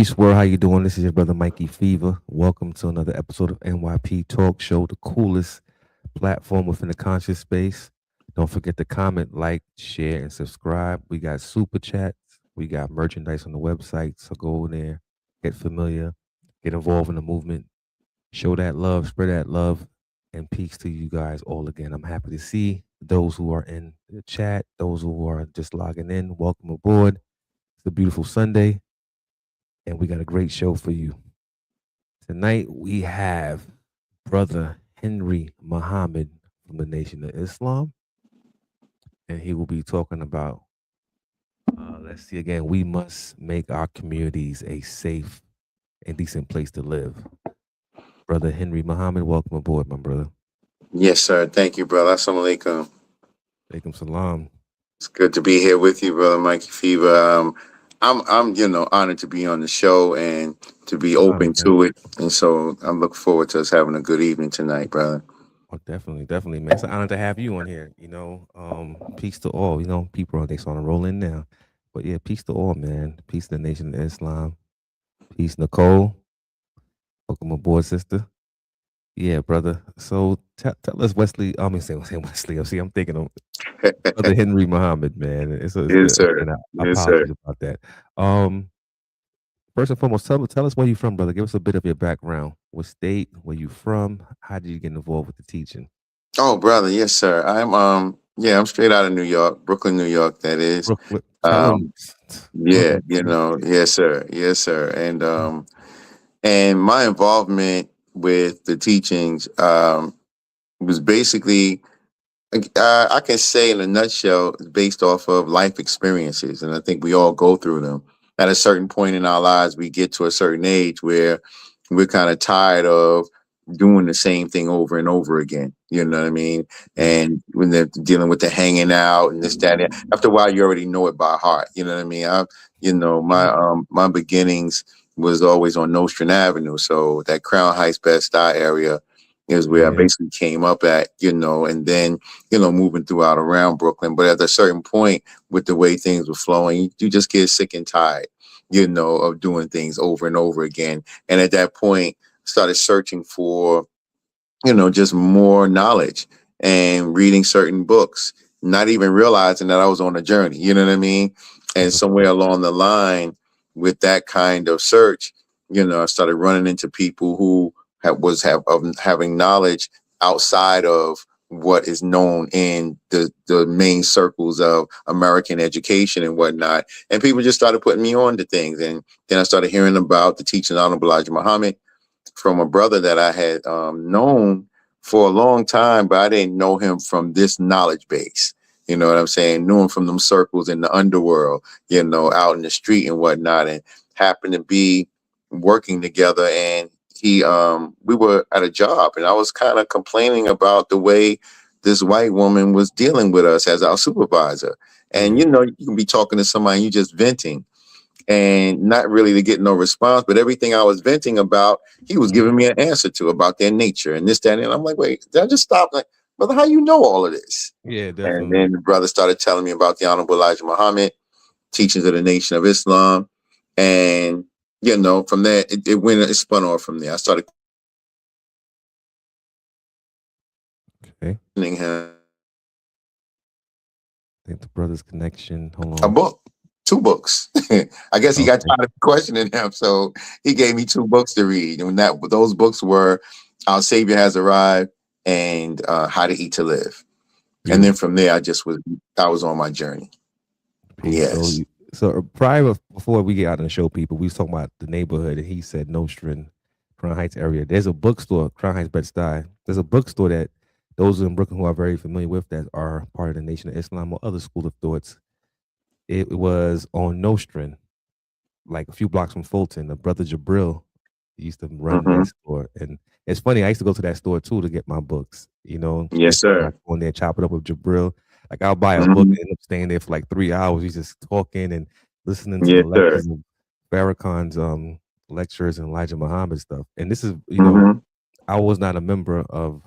Peace, world. How you doing? This is your brother Mikey Fever. Welcome to another episode of NYP Talk Show, the coolest platform within the conscious space. Don't forget to comment, like, share, and subscribe. We got super chats. We got merchandise on the website. So go over there, get familiar, get involved in the movement, show that love, spread that love, and peace to you guys all again. I'm happy to see those who are in the chat, those who are just logging in. Welcome aboard. It's a beautiful Sunday, and we got a great show for you. Tonight we have Brother Henry Mohammed from the Nation of Islam, and he will be talking about, let's see again, we must make our communities a safe and decent place to live. Brother Henry Mohammed, welcome aboard, my brother. Yes, sir. Thank you, brother. Assalamu alaikum. Alaikum salam. It's good to be here with you, brother Mikey Fever. I'm honored to be on the show and to be Honor, open man. to it. And so I'm looking forward to us having a good evening tonight, brother. Oh, definitely, definitely, man. It's an honor to have you on here. Peace to all. People they starting to roll in now, but yeah, peace to all, man. Peace to the Nation of Islam. Peace, Nicole. Welcome aboard, sister. Yeah, brother. So tell us, Wesley. I mean, say Wesley. See, I'm thinking of Brother Henry Muhammad, man. Yes, sir. And I Yes, sir. apologize about that. First and foremost, tell us where you from, brother. Give us a bit of your background. What state? Where you from? How did you get involved with the teaching? Oh, brother. Yes, sir. I'm straight out of New York, Brooklyn, New York, that is. Brooklyn. Tell Um, him, Brooklyn. yes, sir. Yes, sir. And my involvement with the teachings was basically I can say in a nutshell, it's based off of life experiences. And I think we all go through them. At a certain point in our lives, we get to a certain age where we're kind of tired of doing the same thing over and over again. You know what I mean? And when they're dealing with the hanging out and this, that, and that, after a while, you already know it by heart. You know what I mean? My beginnings was always on Nostrand Avenue. So that Crown Heights, Bed-Stuy area is where I Yeah. basically came up at, and then moving throughout around Brooklyn. But at a certain point, with the way things were flowing, you just get sick and tired, of doing things over and over again. And at that point, started searching for, just more knowledge and reading certain books, not even realizing that I was on a journey. You know what I mean? And That's somewhere along the line with that kind of search, I started running into people who having knowledge outside of what is known in the main circles of American education and whatnot. And people just started putting me on to things. And then I started hearing about the teaching of Honorable Elijah Muhammad from a brother that I had known for a long time, but I didn't know him from this knowledge base. You know what I'm saying? Knew him from them circles in the underworld, out in the street and whatnot, and happened to be working together. And we were at a job, and I was kind of complaining about the way this white woman was dealing with us as our supervisor. And you can be talking to somebody, and you just venting and not really to get no response, but everything I was venting about, he was giving me an answer to about their nature and this, that, and I'm like, wait, did I just stop? Like, brother, how you know all of this? Yeah, And definitely. then the brother started telling me about the Honorable Elijah Muhammad, teachings of the Nation of Islam. And, from there, it spun off from there. I started Okay. questioning him. I think the brother's connection. Hold A on. book, 2 books. I guess he got Okay. tired of questioning him, so he gave me 2 books to read, and those books were "Our Savior Has Arrived" and "How to Eat to Live." And then Beautiful. from there, I was on my journey. Peace. Yes. Before we get out of the show, people, we was talking about the neighborhood, and he said Nostrand, Crown Heights area. There's a bookstore, Crown Heights, Bed-Stuy. There's a bookstore that those in Brooklyn who are very familiar with that are part of the Nation of Islam or other school of thoughts. It was on Nostrand, like a few blocks from Fulton. The brother Jabril used to run Hmm. that store, and it's funny. I used to go to that store too to get my books. Yes, I sir. go in there, chop it up with Jabril. Like I'll buy a book Hmm. and end up staying there for like 3 hours. He's just talking and listening to the Yes, sir. lectures of Farrakhan's lectures and Elijah Muhammad stuff. And this is, Hmm. I was not a member of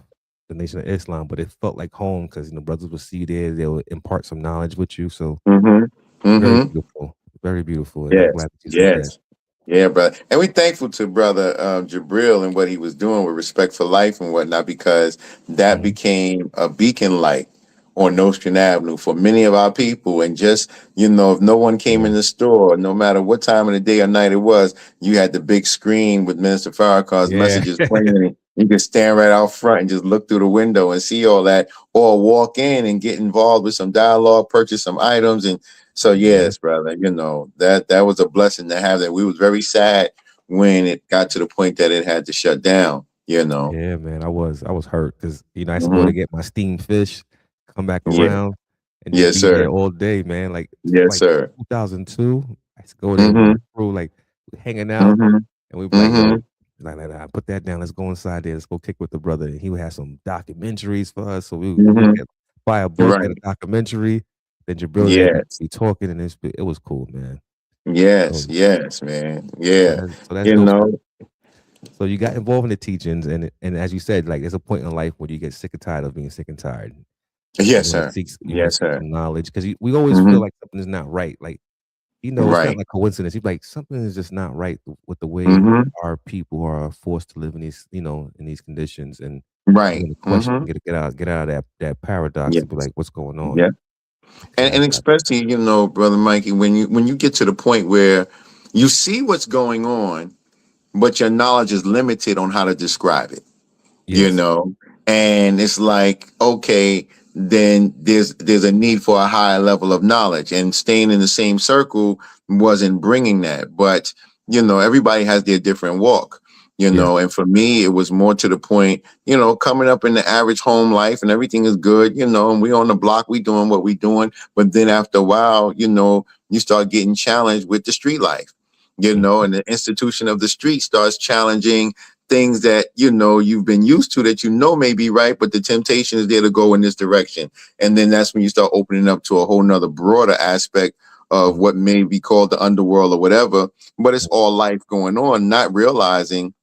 the Nation of Islam, but it felt like home because brothers would see you there, they would impart some knowledge with you. So Hmm. very Hmm. beautiful, very beautiful. And I'm Yes. glad that you said that. Yes. Yeah, brother. And we're thankful to brother Jabril and what he was doing with respect for life and whatnot, because that Mhm. became a beacon light on Nostrand Avenue for many of our people. And just, if no one came Yeah. in the store, no matter what time of the day or night it was, you had the big screen with Minister Farrakhan's Yeah. messages playing. And you could stand right out front and just look through the window and see all that, or walk in and get involved with some dialogue, purchase some items. And so Yeah. yes, brother, that was a blessing to have that. We was very sad when it got to the point that it had to shut down. Yeah, man. I was hurt because I used to go to Hmm. get my steamed fish, come back Yeah. around, and just Yes, be there sir. all day, man. Like Yes, like sir. 2002, I used to go there with Mm-hmm. my crew, like hanging out, Mm-hmm. and we'd be like, Mm-hmm. "Yo, like, put that down. Let's go inside there. Let's go kick with the brother." And he would have some documentaries for us, so we would Mm-hmm. buy a book, get Right. a documentary. Then Jabril there Yes. be talking, and it was cool, man. Yes. So Yes, man. so Yeah. that's You dope. know. So you got involved in the teachings, and as you said, like there's a point in life where you get sick and tired of being sick and tired. You Yes, want to sir. seek Yes, sir. some knowledge because we always feel Mm-hmm. like something is not right. Like it's not Right. like coincidence. You're like something is just not right with the way Mm-hmm. our people are forced to live in these in these conditions, and you Right. want to question, Mm-hmm. get out of that paradox Yes. to be like, what's going on? Yeah. So And especially, brother Mikey, when you get to the point where you see what's going on, but your knowledge is limited on how to describe it, you yes, know and it's like, okay, then there's a need for a higher level of knowledge, and staying in the same circle wasn't bringing that. But everybody has their different walk, yeah, and for me it was more to the point, coming up in the average home life and everything is good, and we on the block, we doing what we doing. But then after a while, you start getting challenged with the street life, mhm, and the institution of the street starts challenging things that you've been used to, that may be right, but the temptation is there to go in this direction. And then that's when you start opening up to a whole nother broader aspect of mhm, what may be called the underworld or whatever. But it's all life going on, not realizing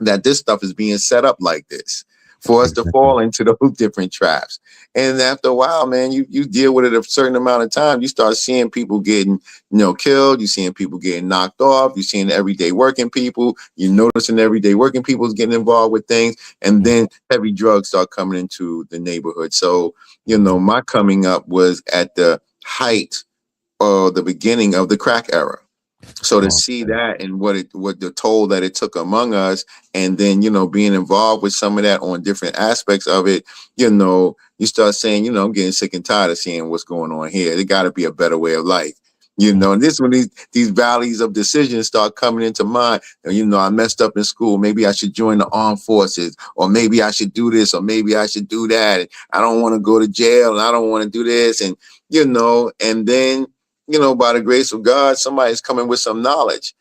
that this stuff is being set up like this for us to exactly. fall into those different traps. And after a while, man, you deal with it a certain amount of time, you start seeing people getting, killed. You're seeing people getting knocked off. You're seeing everyday working people. You noticing everyday working people is getting involved with things. And Mhm, then heavy drugs start coming into the neighborhood. So, mhm. my coming up was at the height or the beginning of the crack era. So to Oh, see man. that and what the toll that it took among us, and then being involved with some of that on different aspects of it, you start saying, I'm getting sick and tired of seeing what's going on here. There got to be a better way of life. Mhm, And this when these valleys of decisions start coming into mind. And, I messed up in school. Maybe I should join the armed forces, or maybe I should do this, or maybe I should do that. And I don't want to go to jail, and I don't want to do this, and and then by the grace of God, somebody's coming with some knowledge.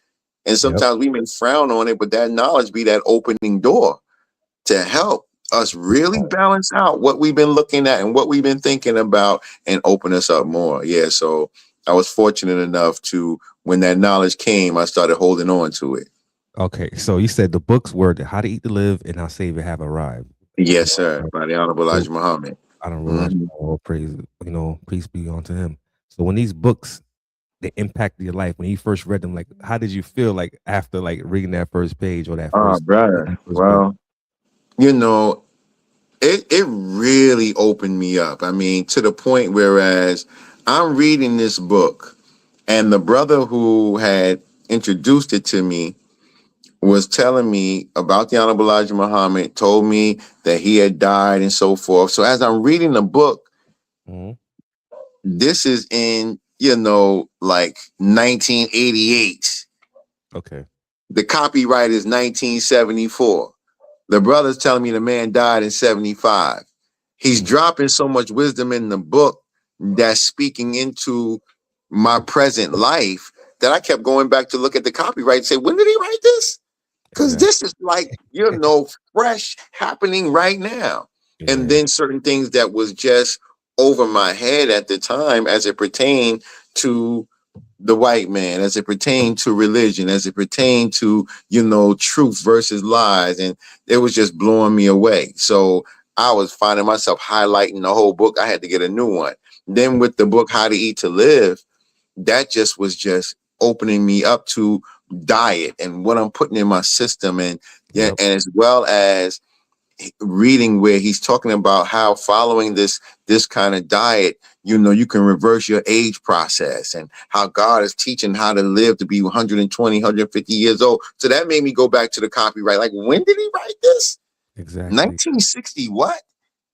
And yep. sometimes we may frown on it, but that knowledge be that opening door to help us really balance out what we've been looking at and what we've been thinking about, and open us up more. Yeah. So I was fortunate enough to, when that knowledge came, I started holding on to it. Okay, so you said the books were How to Eat to Live and How Savior Have Arrived. Yes, Am I sir. right? By the Honorable So Elijah Muhammad. I don't realize Hmm. all praise, peace be unto him. So when these books they impacted your life, when you first read them, like how did you feel like after like reading that first page or Brother. that first book? Well, you know, it really opened me up. I mean, to the point whereas I'm reading this book, and the brother who had introduced it to me was telling me about the Honorable Elijah Muhammad, told me that he had died and so forth. So as I'm reading the book, Mhm. this is in, like 1988. Okay. The copyright is 1974. The brother's telling me the man died in 75. He's Mhm. dropping so much wisdom in the book that's speaking into my present life, that I kept going back to look at the copyright and say, when did he write this? Because Exactly. this is like, fresh happening right now. And Yeah. then certain things that was just over my head at the time, as it pertained to the white man, as it pertained to religion, as it pertained to, truth versus lies. And it was just blowing me away. So I was finding myself highlighting the whole book. I had to get a new one. Then with the book, How to Eat to Live, that just was just opening me up to diet and what I'm putting in my system, and yeah, Yep. and as well as reading where he's talking about how following this kind of diet, you can reverse your age process, and how God is teaching how to live to be 120, 150 years old. So that made me go back to the copyright. Like, when did he write this? Exactly. 1960 what?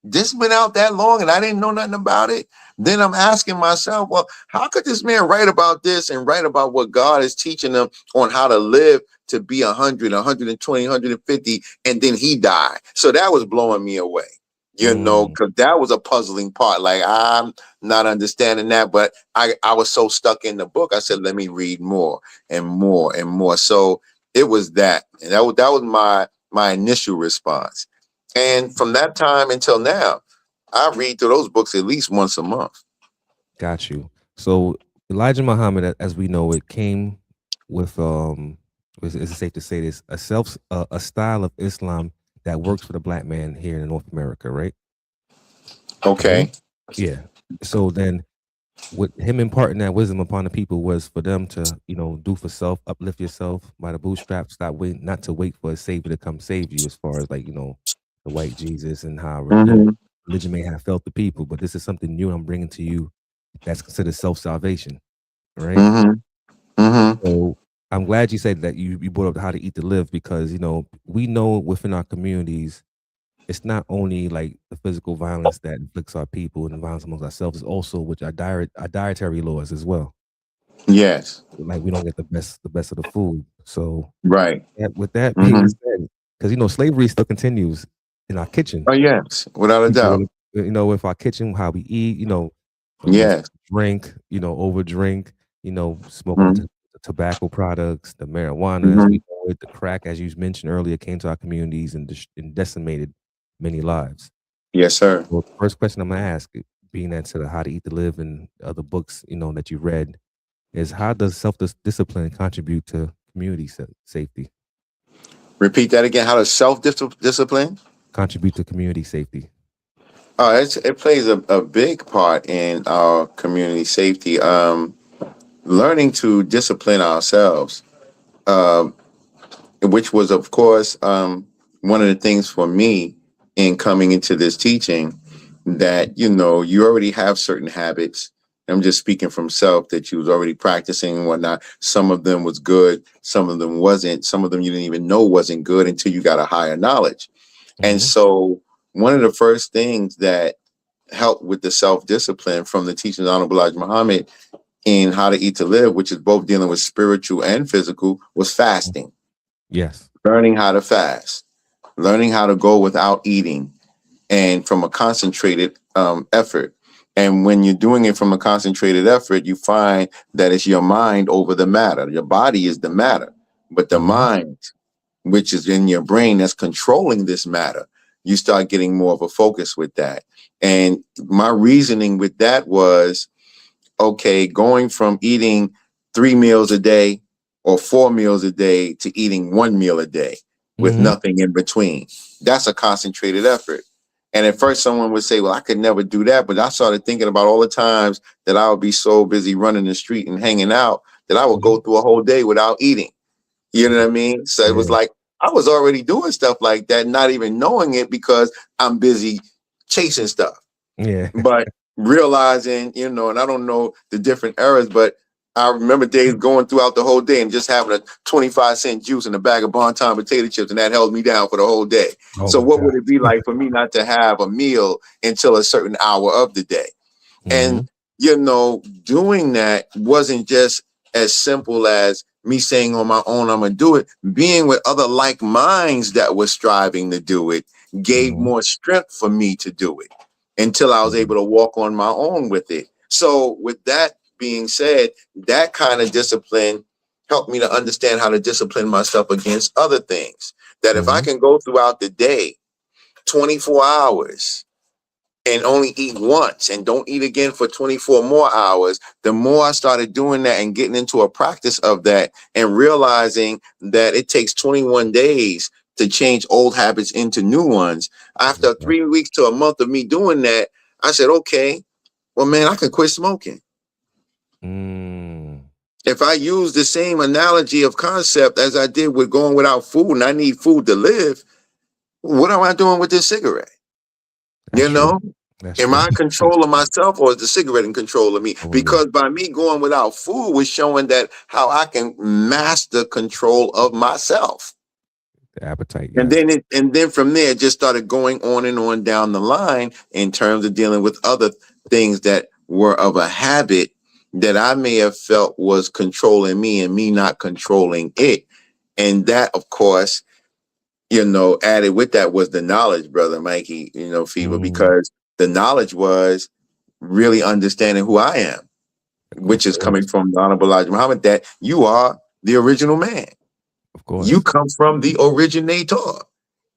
This been out that long and I didn't know nothing about it. Then I'm asking myself, well, how could this man write about this and write about what God is teaching them on how to live to be 100, 120, 150, and then he died? So that was blowing me away, Mm, because that was a puzzling part. Like, I'm not understanding that, but I was so stuck in the book. I said, let me read more and more and more. So it was that. And that was my initial response. And from that time until now, I read through those books at least once a month. got you. So Elijah Muhammad, as we know it, came with is it safe to say this, a style of Islam that works for the black man here in North America, right? Okay. Yeah. So then with him imparting that wisdom upon the people was for them to, do for self, uplift yourself by the bootstraps, stop waiting, not to wait for a savior to come save you, as far as like, the white Jesus and how, Mm-hmm. religion may have felt the people, but this is something new I'm bringing to you that's considered self-salvation, right? Mm-hmm. Mm-hmm. So I'm glad you said that you brought up how to eat to live, because, we know within our communities, it's not only like the physical violence that inflicts our people and the violence amongst ourselves, it's also with our dietary laws as well. Yes. Like, we don't get the best of the food. So Right. with that being Mm-hmm. said, because slavery still continues in our kitchen. Oh, yes. Without a People, doubt. with our kitchen, how we eat, when we Yes. drink, over drink, smoking Mm-hmm. the tobacco products, the marijuana, as Mm-hmm. we know it, the crack, as you mentioned earlier, came to our communities and decimated many lives. Yes, sir. Well, the first question I'm gonna ask, being that to the How to Eat to Live and other books, that you read, is how does discipline contribute to community safety? Repeat that again. How does self-discipline? Contribute to community safety. It plays a big part in our community safety. Learning to discipline ourselves. Um, which was, of course, one of the things for me in coming into this teaching, that you already have certain habits. I'm just speaking from self, that you was already practicing and whatnot. Some of them was good, some of them wasn't. Some of them you didn't even know wasn't good until you got a higher knowledge. And Hmm. so one of the first things that helped with the self-discipline from the teachings of Honorable Elijah Muhammad in How to Eat to Live, which is both dealing with spiritual and physical, was fasting. Yes. Learning how to fast, learning how to go without eating, and from a concentrated effort. And when you're doing it from a concentrated effort, you find that it's your mind over the matter. Your body is the matter, but the Hmm. mind, which is in your brain, that's controlling this matter, you start getting more of a focus with that. And my reasoning with that was, okay, going from eating 3 meals a day or 4 meals a day to eating 1 meal a day with Hmm. nothing in between. That's a concentrated effort. And at first, someone would say, well, I could never do that. But I started thinking about all the times that I would be so busy running the street and hanging out that I would go through a whole day without eating. You know what I mean? So it was Yeah. like I was already doing stuff like that, not even knowing it, because I'm busy chasing stuff. Yeah. But realizing, and I don't know the different eras, but I remember days going throughout the whole day and just having a 25-cent juice and a bag of Bonton potato chips, and that held me down for the whole day. Oh So my what would it be gosh. like for me not to have a meal until a certain hour of the day? And, Hmm. doing that wasn't just as simple as me saying on my own, I'm going to do it. Being with other like minds that were striving to do it gave Hmm. more strength for me to do it until I was able to walk on my own with it. So, with that being said, that kind of discipline helped me to understand how to discipline myself against other things. That if I Hmm. can go throughout the day 24 hours and only eat once and don't eat again for 24 more hours, the more I started doing that and getting into a practice of that and realizing that it takes 21 days to change old habits into new ones. After 3 weeks to a month of me doing that, I said, okay, well, man, I can quit smoking. Mm. If I use the same analogy of concept as I did with going without food and I need food to live, what am I doing with this cigarette? You That's true. know, That's am true. I in control of myself or is the cigarette in control of me? Over me. Because by me going without food was showing that how I can master control of myself. The appetite, And yes. then from there it just started going on and on down the line in terms of dealing with other things that were of a habit that I may have felt was controlling me and me not controlling it. And that, of course, added with that was the knowledge, Brother Mikey, Fever, Mm, because the knowledge was really understanding who I am, of which is coming course. from the Honorable Elijah Muhammad, that you are the original man. Of You course. come from the originator.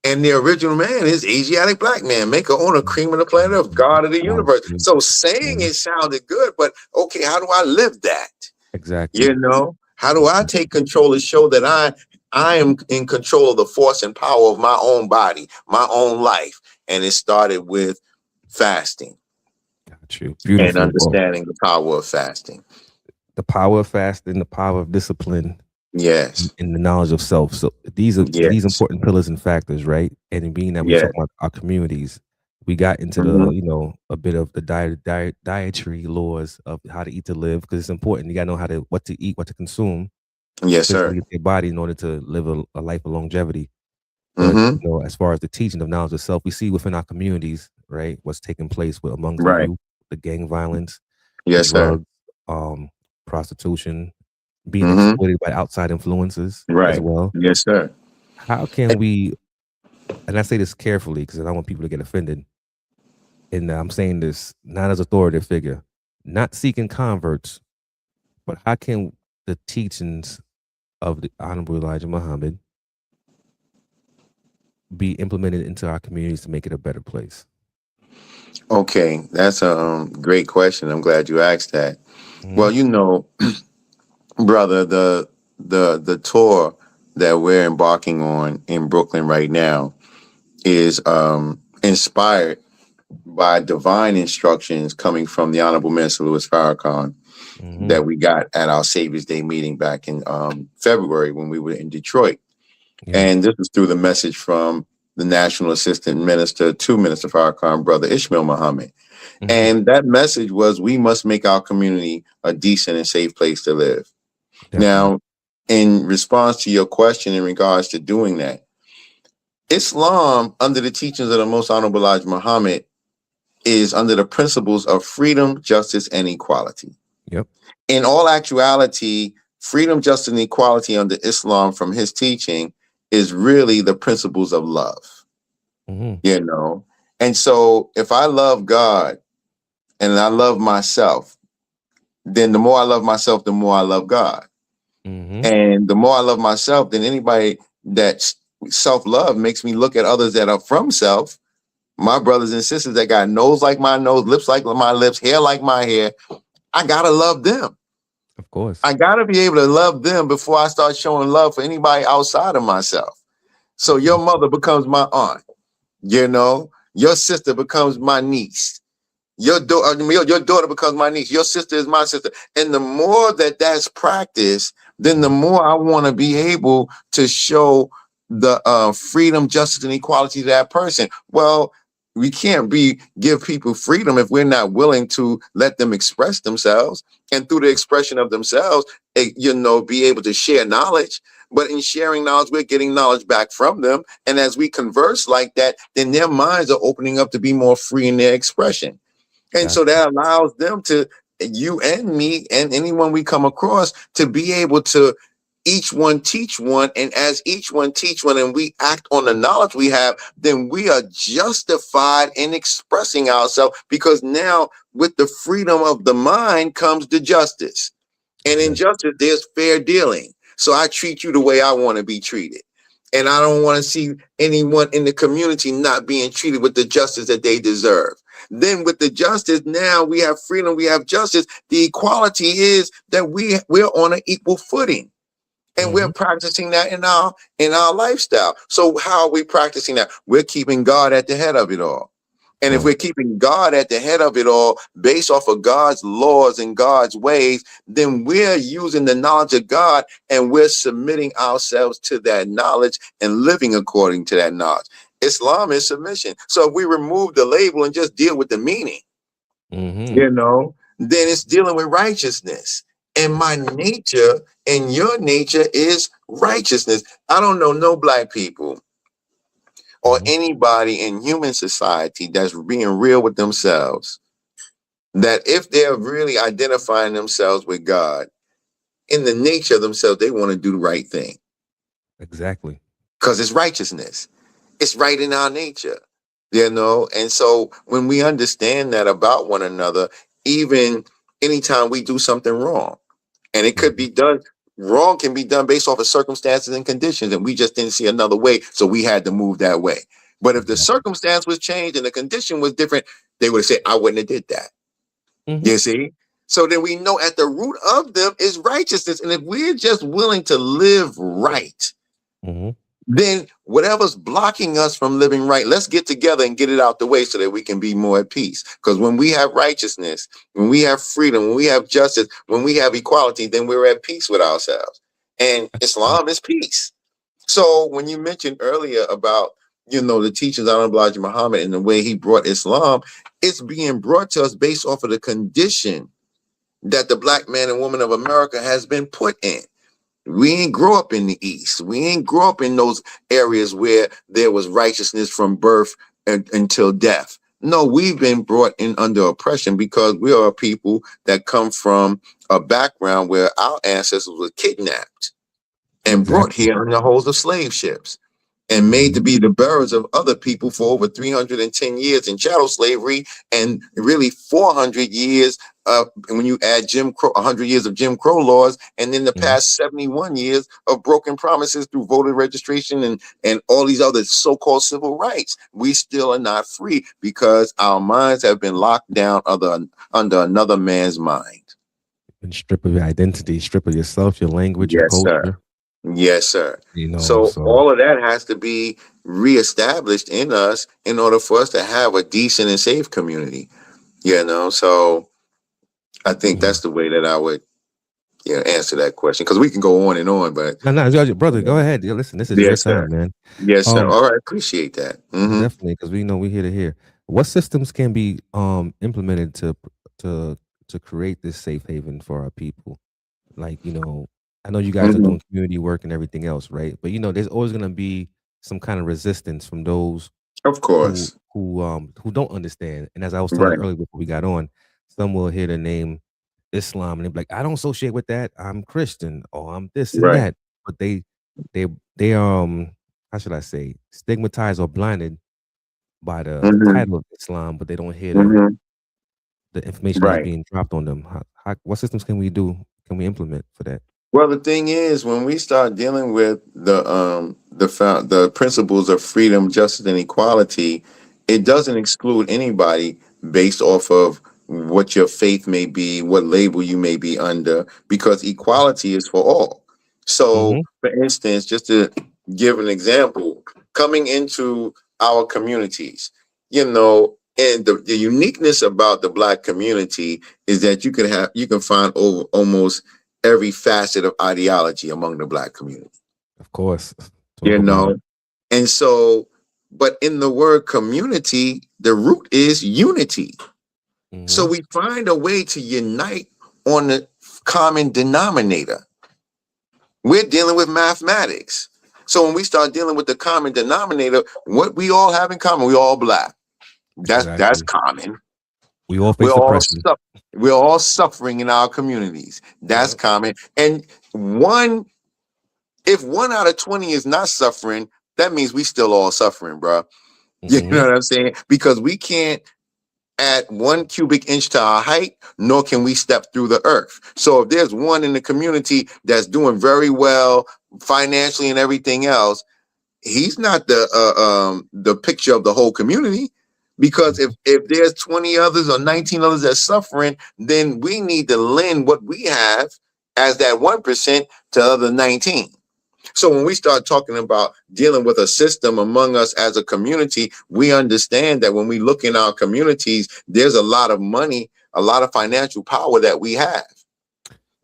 And the original man is Asiatic black man, maker, owner, cream of the planet Earth, God of the universe. Absolutely. So saying Mhm. it sounded good, but okay, how do I live that? Exactly. How do I take control and show that I am in control of the force and power of my own body, my own life? And it started with fasting Got you. and Beautiful. Well, understanding the power of fasting. the power of fasting, the power of discipline, Yes, and the knowledge of self. So these yes, important pillars and factors, right? And in being that we yes. talk about our communities, we got into the, Mhm. a bit of the dietary laws of how to eat to live, because it's important. You gotta know what to eat, what to consume to Yes, sir. physically get your body in order to live a life of longevity. But Hmm. as far as the teaching of knowledge of self, we see within our communities, right, what's taking place amongst the Right. youth, the gang violence, the Yes, sir. drugs, prostitution, being Hmm. exploited by outside influences as Right. well. Yes, sir. How can we, and I say this carefully because I don't want people to get offended, and I'm saying this not as authoritative figure, not seeking converts, but how can the teachings of the Honorable Elijah Muhammad be implemented into our communities to make it a better place? Okay, that's a great question. I'm glad you asked that. Mhm. Well, brother, the tour that we're embarking on in Brooklyn right now is inspired by divine instructions coming from the Honorable Minister Louis Farrakhan Mhm. that we got at our Savior's Day meeting back in February when we were in Detroit. Yeah. And this was through the message from the National Assistant Minister to Minister Farrakhan, Brother Ishmael Muhammad. Mhm. And that message was we must make our community a decent and safe place to live. Definitely. Now, in response to your question in regards to doing that, Islam, under the teachings of the Most Honorable Elijah Muhammad, is under the principles of freedom, justice, and equality. Yep. In all actuality, freedom, justice, and equality under Islam from his teaching is really the principles of love, Mhm. you know? And so if I love God and I love myself, then the more I love myself, the more I love God. Mhm. And the more I love myself, then anybody that self-love makes me look at others that are from self, my brothers and sisters that got nose like my nose, lips like my lips, hair like my hair. I gotta love them. Of course. I gotta be able to love them before I start showing love for anybody outside of myself. So your Exactly. mother becomes my aunt, your sister becomes my niece. Your daughter becomes my niece. Your sister is my sister. And the more that that's practiced, then the Mhm. more I want to be able to show the freedom, justice, and equality to that person. Well, we can't give people freedom if we're not willing to let them express themselves, and through the expression of themselves, be able to share knowledge. But in sharing knowledge, we're getting knowledge back from them. And as we converse like that, then their minds are opening up to be more free in their expression. And so Gotcha. that allows them to, you and me and anyone we come across, to be able to each one teach one. And as each one teach one and we act on the knowledge we have, then we are justified in expressing ourselves, because now with the freedom of the mind comes the justice. And in Exactly. justice, there's fair dealing. So I treat you the way I want to be treated. And I don't want to see anyone in the community not being treated with the justice that they deserve. Then with the justice, now we have freedom, we have justice. The equality is that we're on an equal footing. And we're Mhm. practicing that in our lifestyle. So how are we practicing that? We're keeping God at the head of it all. And if we're keeping God at the head of it all, based off of God's laws and God's ways, then we're using the knowledge of God and we're submitting ourselves to that knowledge and living according to that knowledge. Islam is submission. So if we remove the label and just deal with the meaning, then it's dealing with righteousness. And my nature and your nature is righteousness. I don't know no black people or anybody in human society that's being real with themselves, that if they're really identifying themselves with God, in the nature of themselves, they want to do the right thing. Exactly. Because it's righteousness. It's right in our nature, And so when we understand that about one another, even anytime we do something wrong, and it could be done, wrong can be done based off of circumstances and conditions, and we just didn't see another way, so we had to move that way. But if the circumstance was changed and the condition was different, they would have said, I wouldn't have did that. You see? So then we know at the root of them is righteousness. And if we're just willing to live right, then whatever's blocking us from living right, let's get together and get it out the way so that we can be more at peace. Because when we have righteousness, when we have freedom, when we have justice, when we have equality, then we're at peace with ourselves. And Islam is peace. So when you mentioned earlier about, the teachings of Elijah Muhammad and the way he brought Islam, it's being brought to us based off of the condition that the black man and woman of America has been put in. We ain't grow up in the East. We ain't grow up in those areas where there was righteousness from birth until death. No, we've been brought in under oppression because we are people that come from a background where our ancestors were kidnapped and brought here in the holds of slave ships and made to be the bearers of other people for over 310 years in chattel slavery, and really 400 years when you add Jim Crow, 100 years of Jim Crow laws, and then the past 71 years of broken promises through voter registration and all these other so-called civil rights. We still are not free because our minds have been locked down under another man's mind. And strip of your identity, strip of yourself, your language, your culture. Sir. Yes, sir. So all of that has to be reestablished in us in order for us to have a decent and safe community. So I think that's the way that I would answer that question, because we can go on and on, but no, brother, go ahead. Listen, this is your time, man. Yes, sir. All right, appreciate that. Definitely, because we know we're here to hear. What systems can be implemented to create this safe haven for our people? Like, I know you guys are doing community work and everything else, right? But there's always gonna be some kind of resistance from those, of course, who don't understand. And as I was telling you earlier before we got on, some will hear the name Islam and they're like, I don't associate with that. I'm Christian or I'm this and that. But they how should I say, stigmatized or blinded by the title of Islam, but they don't hear the information that's being dropped on them. What systems can we implement for that? Well, the thing is, when we start dealing with the principles of freedom, justice, and equality, it doesn't exclude anybody based off of what your faith may be, what label you may be under, because equality is for all. So, for instance, just to give an example, coming into our communities, and the uniqueness about the Black community is that you can find over almost every facet of ideology among the Black community. Of course. And so, but in the word community, the root is unity. So we find a way to unite on the common denominator. We're dealing with mathematics. So when we start dealing with the common denominator, what we all have in common, we all Black. That's common. We all face oppression. We're all suffering in our communities. That's common. And if 1 out of 20 is not suffering, that means we still all suffering, bro. You know what I'm saying? Because we can't add 1 cubic inch to our height, nor can we step through the earth. So if there's one in the community that's doing very well financially and everything else, he's not the picture of the whole community. Because if there's 20 others or 19 others that's suffering, then we need to lend what we have as that 1% to the other 19. So when we start talking about dealing with a system among us as a community, we understand that when we look in our communities, there's a lot of money, a lot of financial power that we have.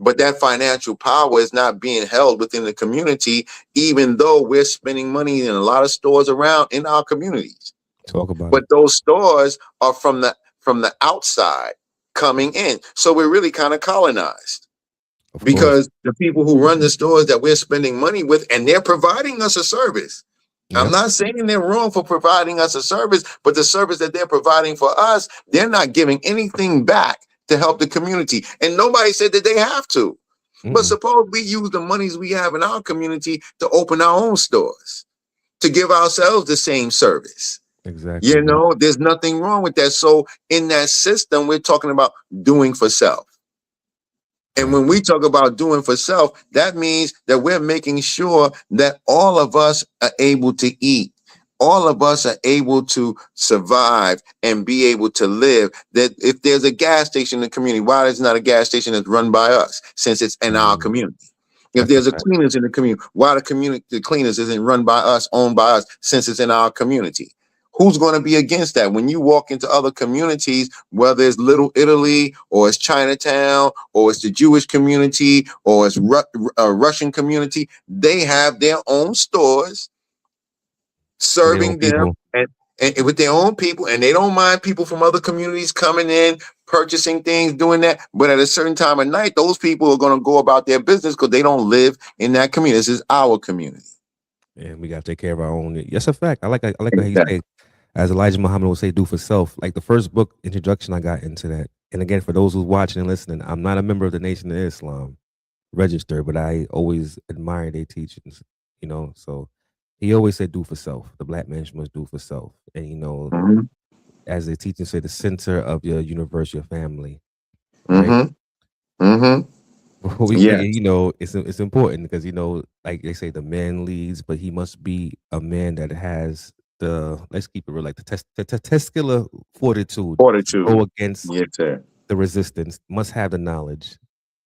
But that financial power is not being held within the community, even though we're spending money in a lot of stores around in our communities. Talk about But it. those stores are from the outside coming in. So we're really kind of colonized Of course. because the people who run the stores that we're spending money with, and they're providing us a service. I'm Yep. not saying they're wrong for providing us a service, but the service that they're providing for us, they're not giving anything back to help the community. And nobody said that they have to. But Mm-mm. suppose we use the monies we have in our community to open our own stores, to give ourselves the same service. Exactly. You know, there's nothing wrong with that. So in that system, we're talking about doing for self. And Right. when we talk about doing for self, that means that we're making sure that all of us are able to eat. All of us are able to survive and be able to live. That if there's a gas station in the community, why is not a gas station that's run by us since it's in our Mm, community? If that's a there's a fact. cleaners in the community, why the cleaners isn't run by us, owned by us, since it's in our community? Who's going to be against that? When you walk into other communities, whether it's Little Italy or it's Chinatown or it's the Jewish community or it's a Russian community, they have their own stores For their own serving them people. and with their own people, and they don't mind people from other communities coming in, purchasing things, doing that. But at a certain time of night, those people are going to go about their business because they don't live in that community. This is our community. And we gotta take care of our own. That's a fact. I like how you Exactly. say, as Elijah Muhammad would say, do for self. Like the first book introduction I got into that. And again, for those who's watching and listening, I'm not a member of the Nation of Islam registered, but I always admire their teachings, So he always said do for self. The black man must do for self. And Hmm. as the teaching say, the center of your universe, your family, right? Hmm. Hmm. Before we get Yes. in, it's important because like they say, the man leads, but he must be a man that has let's keep it real, like the testicular fortitude to Fortitude. go against Yes, sir. the resistance. Must have the knowledge.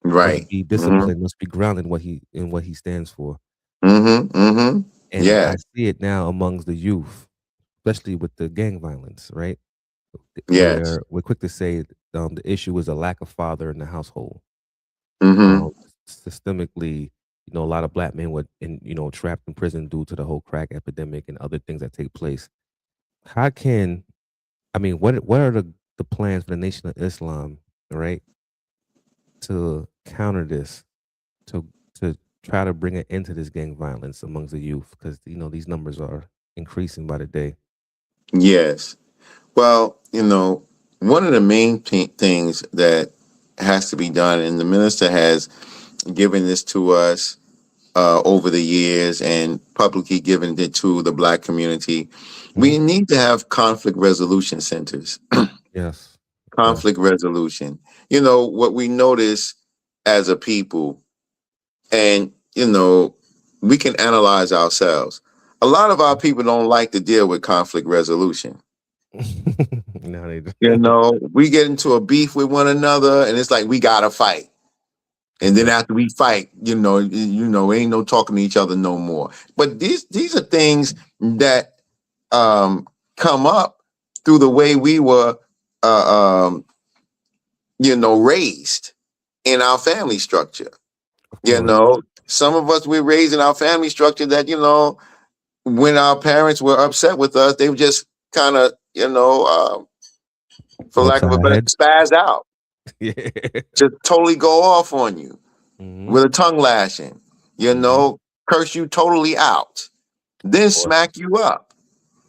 Must Right. be Hmm. disciplined. Must be grounded in what he stands for. Hmm. Hmm. And I Yes. see it now amongst the youth, especially with the gang violence, right? Yes. Where we're quick to say the issue is a lack of father in the household. Hmm. um, Systemically, a lot of black men trapped in prison due to the whole crack epidemic and other things that take place. How can what are the plans for the Nation of Islam, right, to counter this, to to try to bring an end to this gang violence amongst the youth? Because these numbers are increasing by the day. Yes. Well, one of the main things that has to be done, and the minister has given this to us over the years and publicly given it to the black community, Mhm. we need to have conflict resolution centers. Yes, yes. Conflict resolution. What we notice as a people, and, we can analyze ourselves. A lot of our people don't like to deal with conflict resolution. No, they don't. We get into a beef with one another, and it's like we gotta fight. And then Yep. after we fight, ain't no talking to each other no more. But these are things that um, come up through the way we were, uh, raised in our family structure. Of course. Some of us we're raised in our family structure that when our parents were upset with us, they would just kind of for Go lack of upside a our better, head. spaz out, Yeah. just totally go off on you Hmm. with a tongue lashing, Hmm. curse you totally out, then Of course. smack you up,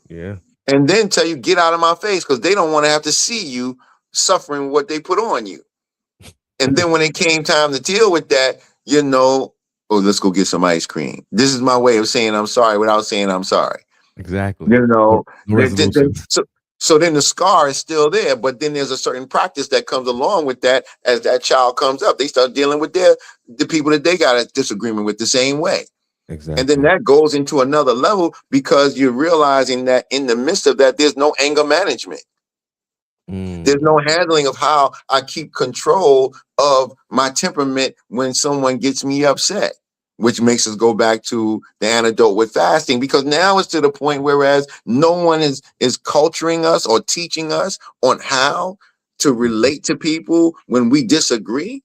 Yeah. and then tell you, get out of my face, because they don't want to have to see you suffering what they put on you. And then when it came time to deal with that, oh, let's go get some ice cream. This is my way of saying I'm sorry without saying I'm sorry. Exactly. You No, know, no then, then, then- resolutions. so, so then the scar is still there, but then there's a certain practice that comes along with that as that child comes up. They start dealing with the people that they got a disagreement with the same way. And then Exactly. that goes into another level because you're realizing that in the midst of that, there's no anger management. There's Mm. no handling of how I keep control of my temperament when someone gets me upset. which makes us go back to the antidote with fasting, because now it's to the point whereas no one is culturing us or teaching us on how to Mhm. relate to people when we disagree.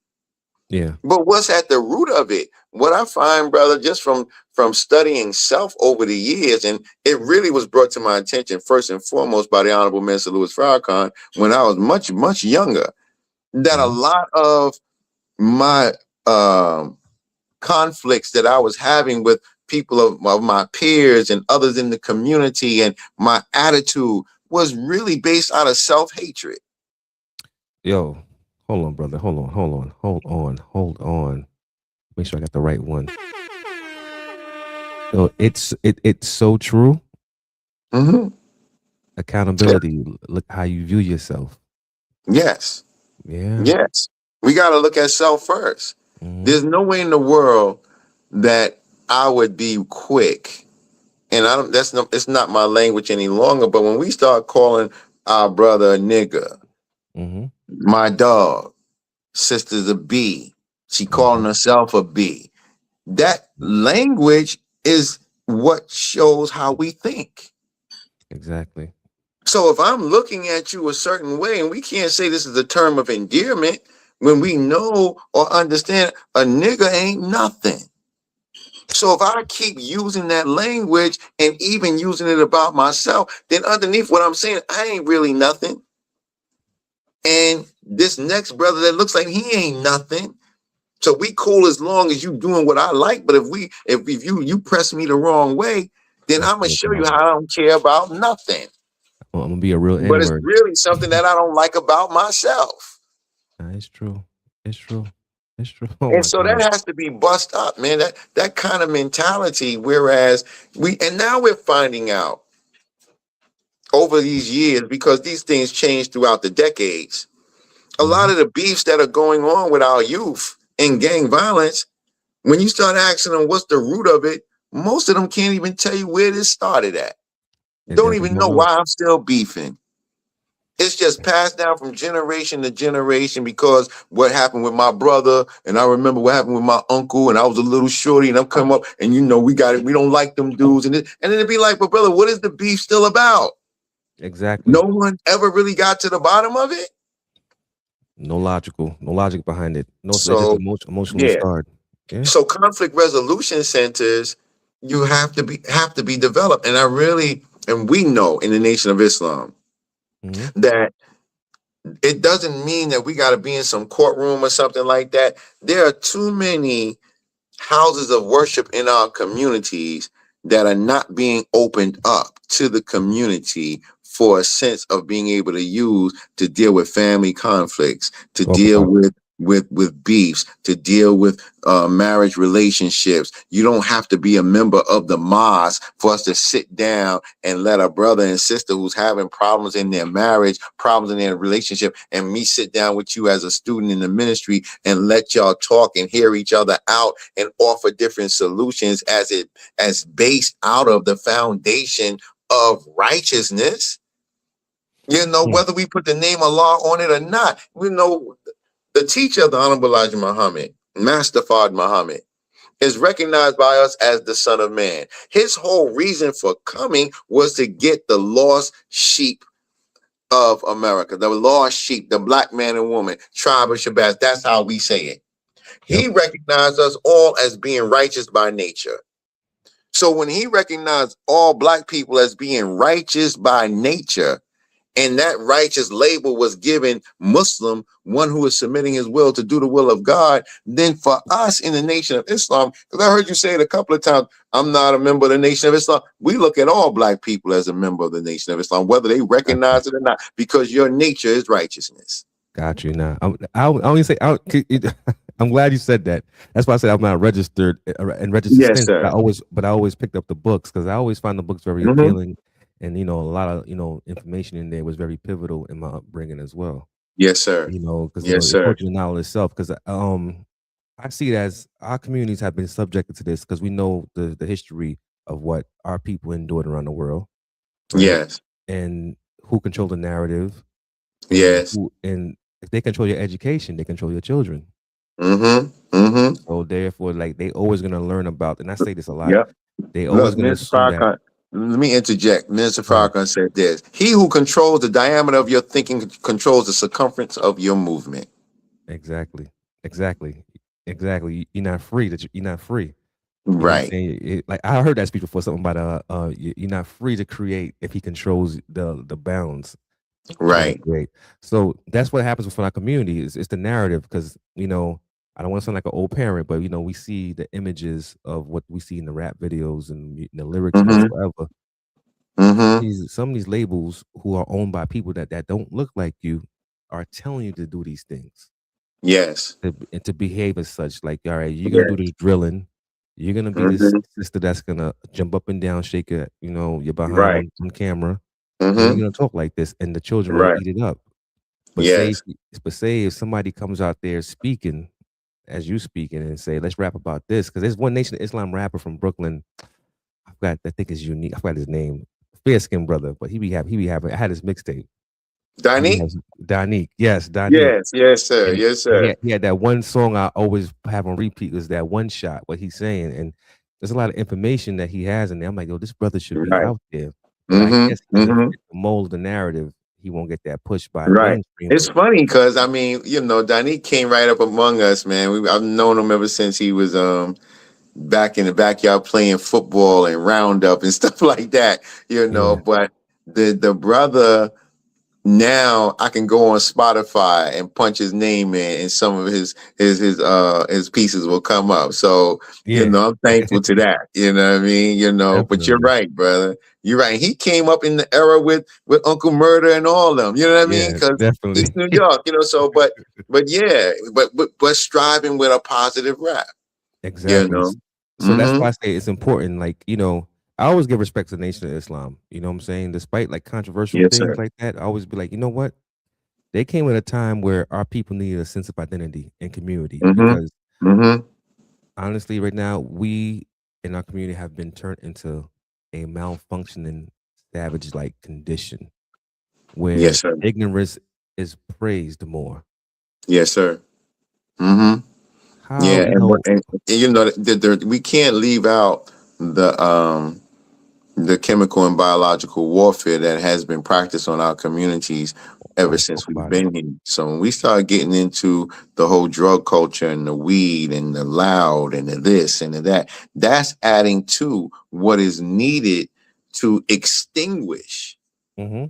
Yeah. But what's at the root of it? What I find, brother, just from studying self over the years, and it really was brought to my attention first and foremost by the Honorable Minister Louis Farrakhan when I was much younger, that a Mhm. lot of my conflicts that I was having with people of my peers and others in the community, and my attitude was really based out of self-hatred. Yo, hold on, brother. Hold on. Make sure I got the right one. Yo, it's so true. Mm-hmm. Accountability. Look how you view yourself. Yes. Yeah. Yes. We got to look at self first. Mhm. There's no way in the world that I would be quick. And I don't, that's no, it's not my language any longer. But when we start calling our brother a nigger, Mhm. my dog, sister's a B, she calling Mhm. herself a B, that language is what shows how we think. Exactly. So if I'm looking at you a certain way, and we can't say this is a term of endearment when we know or understand a nigga ain't nothing. So if I keep using that language and even using it about myself, then underneath what I'm saying, I ain't really nothing. And this next brother that looks like he ain't nothing. So we cool as long as you doing what I like. But if you press me the wrong way, then That's I'm gonna still a show you problem. how I don't care about nothing. I'm gonna be a real But N it's word. really something that I don't like about myself. It's true. It's true. It's true. Oh And my so that God. has to be bust up, man. That kind of mentality. Whereas and now we're finding out over these years, because these things change throughout the decades. A lot Mhm. of the beefs that are going on with our youth in gang violence, when you start asking them what's the root of it, most of them can't even tell you where this started at. They Don't definitely even don't know know. why I'm still beefing. It's just passed down from generation to generation because what happened with my brother, and I remember what happened with my uncle, and I was a little shorty, and I'm coming up, and we got it, we don't like them dudes, and then it'd be like, but brother, what is the beef still about? No Exactly. one ever really got to the bottom of it. No logic behind it. No, so they're just So emotionally yeah, scarred. Yeah. so conflict resolution centers, you have to be developed, and we know in the Nation of Islam Mhm. that it doesn't mean that we got to be in some courtroom or something like that. There are too many houses of worship in our communities that are not being opened up to the community for a sense of being able to use to deal with family conflicts, to Talk deal about it. with beefs, to deal with marriage relationships. You don't have to be a member of the mosque for us to sit down and let a brother and sister who's having problems in their marriage, problems in their relationship, and me sit down with you as a student in the ministry and let y'all talk and hear each other out and offer different solutions as based out of the foundation of righteousness. Mm. Whether we put the name Allah on it or not, the teacher of the Honorable Elijah Muhammad, Master Fard Muhammad, is recognized by us as the Son of Man. His whole reason for coming was to get the lost sheep of America, the lost sheep, the black man and woman, tribe of Shabazz. That's how we say it. Yep. He recognized us all as being righteous by nature. So when he recognized all black people as being righteous by nature, and that righteous label was given Muslim, one who is submitting his will to do the will of God, then for us in the Nation of Islam, because I heard you say it a couple of times, I'm not a member of the Nation of Islam. We look at all black people as a member of the Nation of Islam, whether they Got you. recognize it or not, because your nature is righteousness. Got you. Now, I only say I'm glad you said that. That's why I said I'm not registered in registered Yes, stance. sir. But I always picked up the books because I always find the books very Mhm. appealing, and a lot of information in there was very pivotal in my upbringing as well. Yes, sir. Because Yes, it sir. taught you the knowledge itself. Because I see it as our communities have been subjected to this because we know the history of what our people endured around the world, right? Yes. And who control the narrative, and Yes. if they control your education, they control your children. Mm-hmm. Mm-hmm. So therefore, like they always gonna learn about, and I say this a lot. Yep. They always Look, gonna Minister assume that. Farrakhan, let me interject. Minister Go ahead. Farrakhan said this: "He who controls the diameter of your thinking controls the circumference of your movement." Exactly. Exactly. Exactly. You're not free. You're not free. You know what I'm Right. saying? Like I heard that speech before, something about you're not free to create if he controls the bounds of what he Right. create. So that's what happens within our community. Is it's the narrative because I don't want to sound like an old parent, but we see the images of what we see in the rap videos and the lyrics and Mm-hmm. whatsoever. Mm-hmm. Some of these labels who are owned by people that don't look like you are telling you to do these things Yes. and to behave as such. Like, all right, you're gonna do Yes. this drilling. You're gonna be this Mm-hmm. sister that's gonna jump up and down, shake your behind Right. on camera, and you're Mm-hmm. gonna talk like this, and the children gonna Right. eat it up. But Yes. say if somebody comes out there speaking as you speaking and say, let's rap about this, because there's one Nation of Islam rapper from Brooklyn. I think is unique. I forgot his name. Fair skin brother, but he be having. I had his mixtape. He Donnie? has Danique. Yes, Danique. Yes. Yes, sir. And Yes, sir. he had that one song I always have on repeat was that one shot, what he's saying. And there's a lot of information that he has in there. I'm like, yo, this brother should be Right. out there. But I guess he Mm-hmm. doesn't Mm-hmm. fit the mold of the narrative. He won't get that pushed by Right. mainstream. It's But funny because I mean, Donnie came right up among us, man. I've known him ever since he was back in the backyard playing football and roundup and stuff like that. yeah, But the brother, now I can go on Spotify and punch his name in, and some of his pieces will come up. So yeah, I'm thankful to that. You know what I mean? But you're definitely. right, brother. You're right. He came up in the era with Uncle Murder and all of them. You know what I mean? Yeah, Because definitely. East New York. So, but yeah, but striving with a positive rap. You Exactly. know. So that's why Mm-hmm. I say it's important. Like, I always give respect to the Nation of Islam. You know what I'm saying? Despite like controversial Yes, things sir. like that, I always be like, you know what? They came at a time where our people needed a sense of identity and community Mm-hmm. because Mm-hmm. honestly, right now, we in our community have been turned into a malfunctioning, savage like condition where Yes, sir. ignorance is praised more. Yes, sir. Mm-hmm. How, Yeah, we can't leave out the chemical and biological warfare that has been practiced on our communities ever want to talk since we've about it? been here. So when we start getting into the whole drug culture and the weed and the loud and the this and the that, that's adding to what is needed to extinguish Mm-hmm.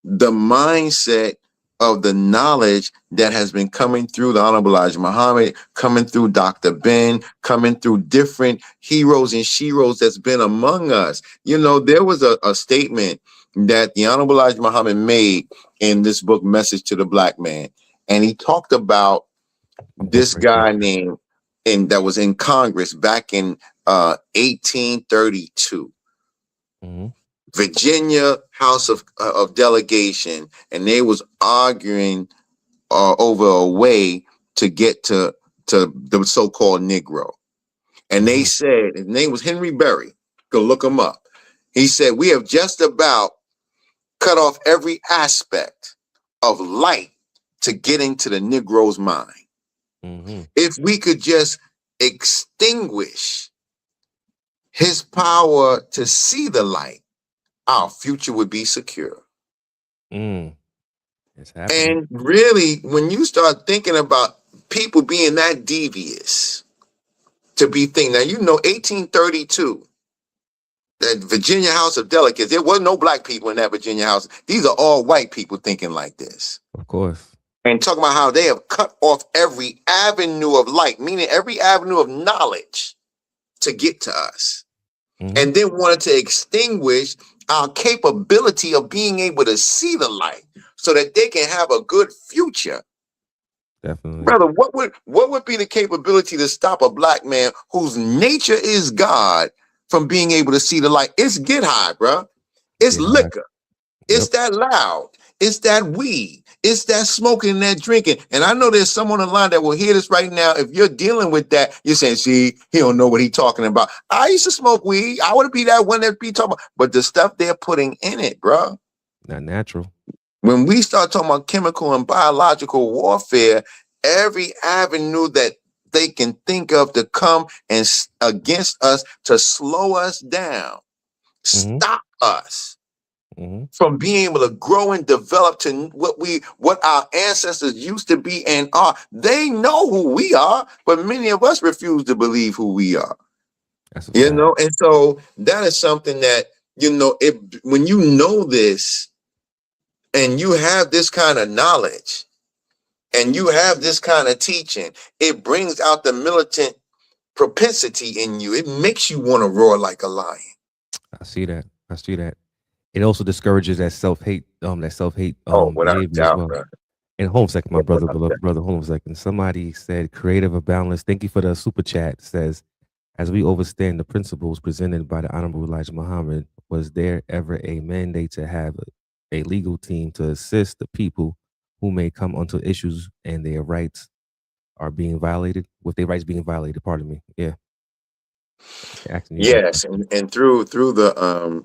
the mindset of the knowledge that has been coming through the Honorable Elijah Muhammad, coming through Dr. Ben, coming through different heroes and sheroes that's been among us. There was a statement that the Honorable Elijah Muhammad made in this book, Message to the Black Man. And he talked about A book this right there. guy named, and that was in Congress back in 1832. Mm-hmm. Virginia House of Delegation, and they was arguing over a way to get to the so-called Negro. And they Mm-hmm. said his name was Henry Berry. Go look him up. He said, we have just about cut off every aspect of light to get into the Negro's mind. Mm-hmm. If we could just extinguish his power to see the light, our future would be secure. Mm. It's happening. And really, when you start thinking about people being that devious to be thinking, now 1832, the Virginia House of Delegates, there was no black people in that Virginia House. These are all white people thinking like this. Of course. And talking about how they have cut off every avenue of light, meaning every avenue of knowledge to get to us. Mm-hmm. And then wanted to extinguish our capability of being able to see the light so that they can have a good future. Definitely. Brother, what would be the capability to stop a black man whose nature is God from being able to see the light? It's get high, bro. It's Get high. liquor. It's Yep. that loud. It's that weed. It's that smoking and that drinking. And I know there's someone on the line that will hear this right now. If you're dealing with that, you're saying, see, he don't know what he's talking about. I used to smoke weed. I would be that one that be talking about. But the stuff they're putting in it, bro. Not natural. When we start talking about chemical and biological warfare, every avenue that they can think of to come and against us, to slow us down, Mm-hmm. stop us Mm-hmm. from being able to grow and develop to what our ancestors used to be and are. They know who we are, but many of us refuse to believe who we are. That's a You fact. know, and so that is something that, it when you know this and you have this kind of knowledge and you have this kind of teaching, it brings out the militant propensity in you. It makes you want to roar like a lion. I see that. I see that. It also discourages that self hate Oh, without a behavior as doubt, well. bro. And home second, my Yeah, brother, beloved brother, home second. Somebody said, "Creative of balance." Thank you for the super chat. Says, as we overstand the principles presented by the Honorable Elijah Muhammad, was there ever a mandate to have a legal team to assist the people who may come onto issues and their rights are being violated, with their rights being violated? Pardon me. Yeah, asking you that yes, question. and through the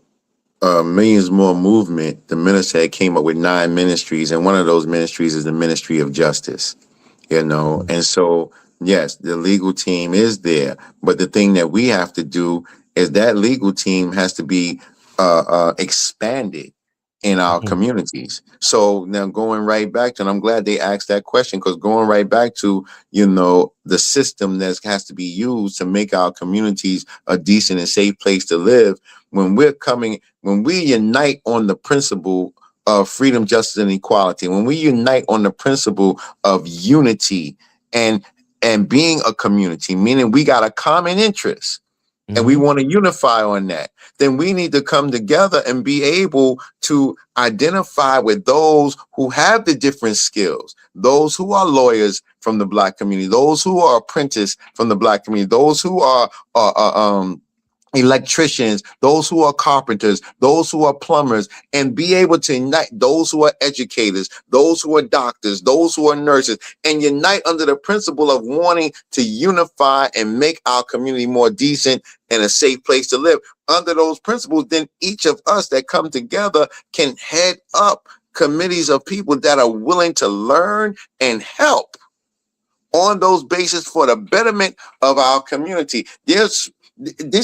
Millions More movement, the minister had came up with 9 ministries, and one of those ministries is the Ministry of Justice. Mhm. And so, yes, the legal team is there, but the thing that we have to do is that legal team has to be expanded in our Mhm. communities. So now going right back to, and I'm glad they asked that question, because going right back to, the system that has to be used to make our communities a decent and safe place to live. When we unite on the principle of freedom, justice, and equality, when we unite on the principle of unity and being a community, meaning we got a common interest and we Mhm. want to unify on that, then we need to come together and be able to identify with those who have the different skills, those who are lawyers from the Black community, those who are apprentices from the Black community, those who are electricians, those who are carpenters, those who are plumbers, and be able to unite those who are educators, those who are doctors, those who are nurses, and unite under the principle of wanting to unify and make our community more decent and a safe place to live. Under those principles, then each of us that come together can head up committees of people that are willing to learn and help on those bases for the betterment of our community. This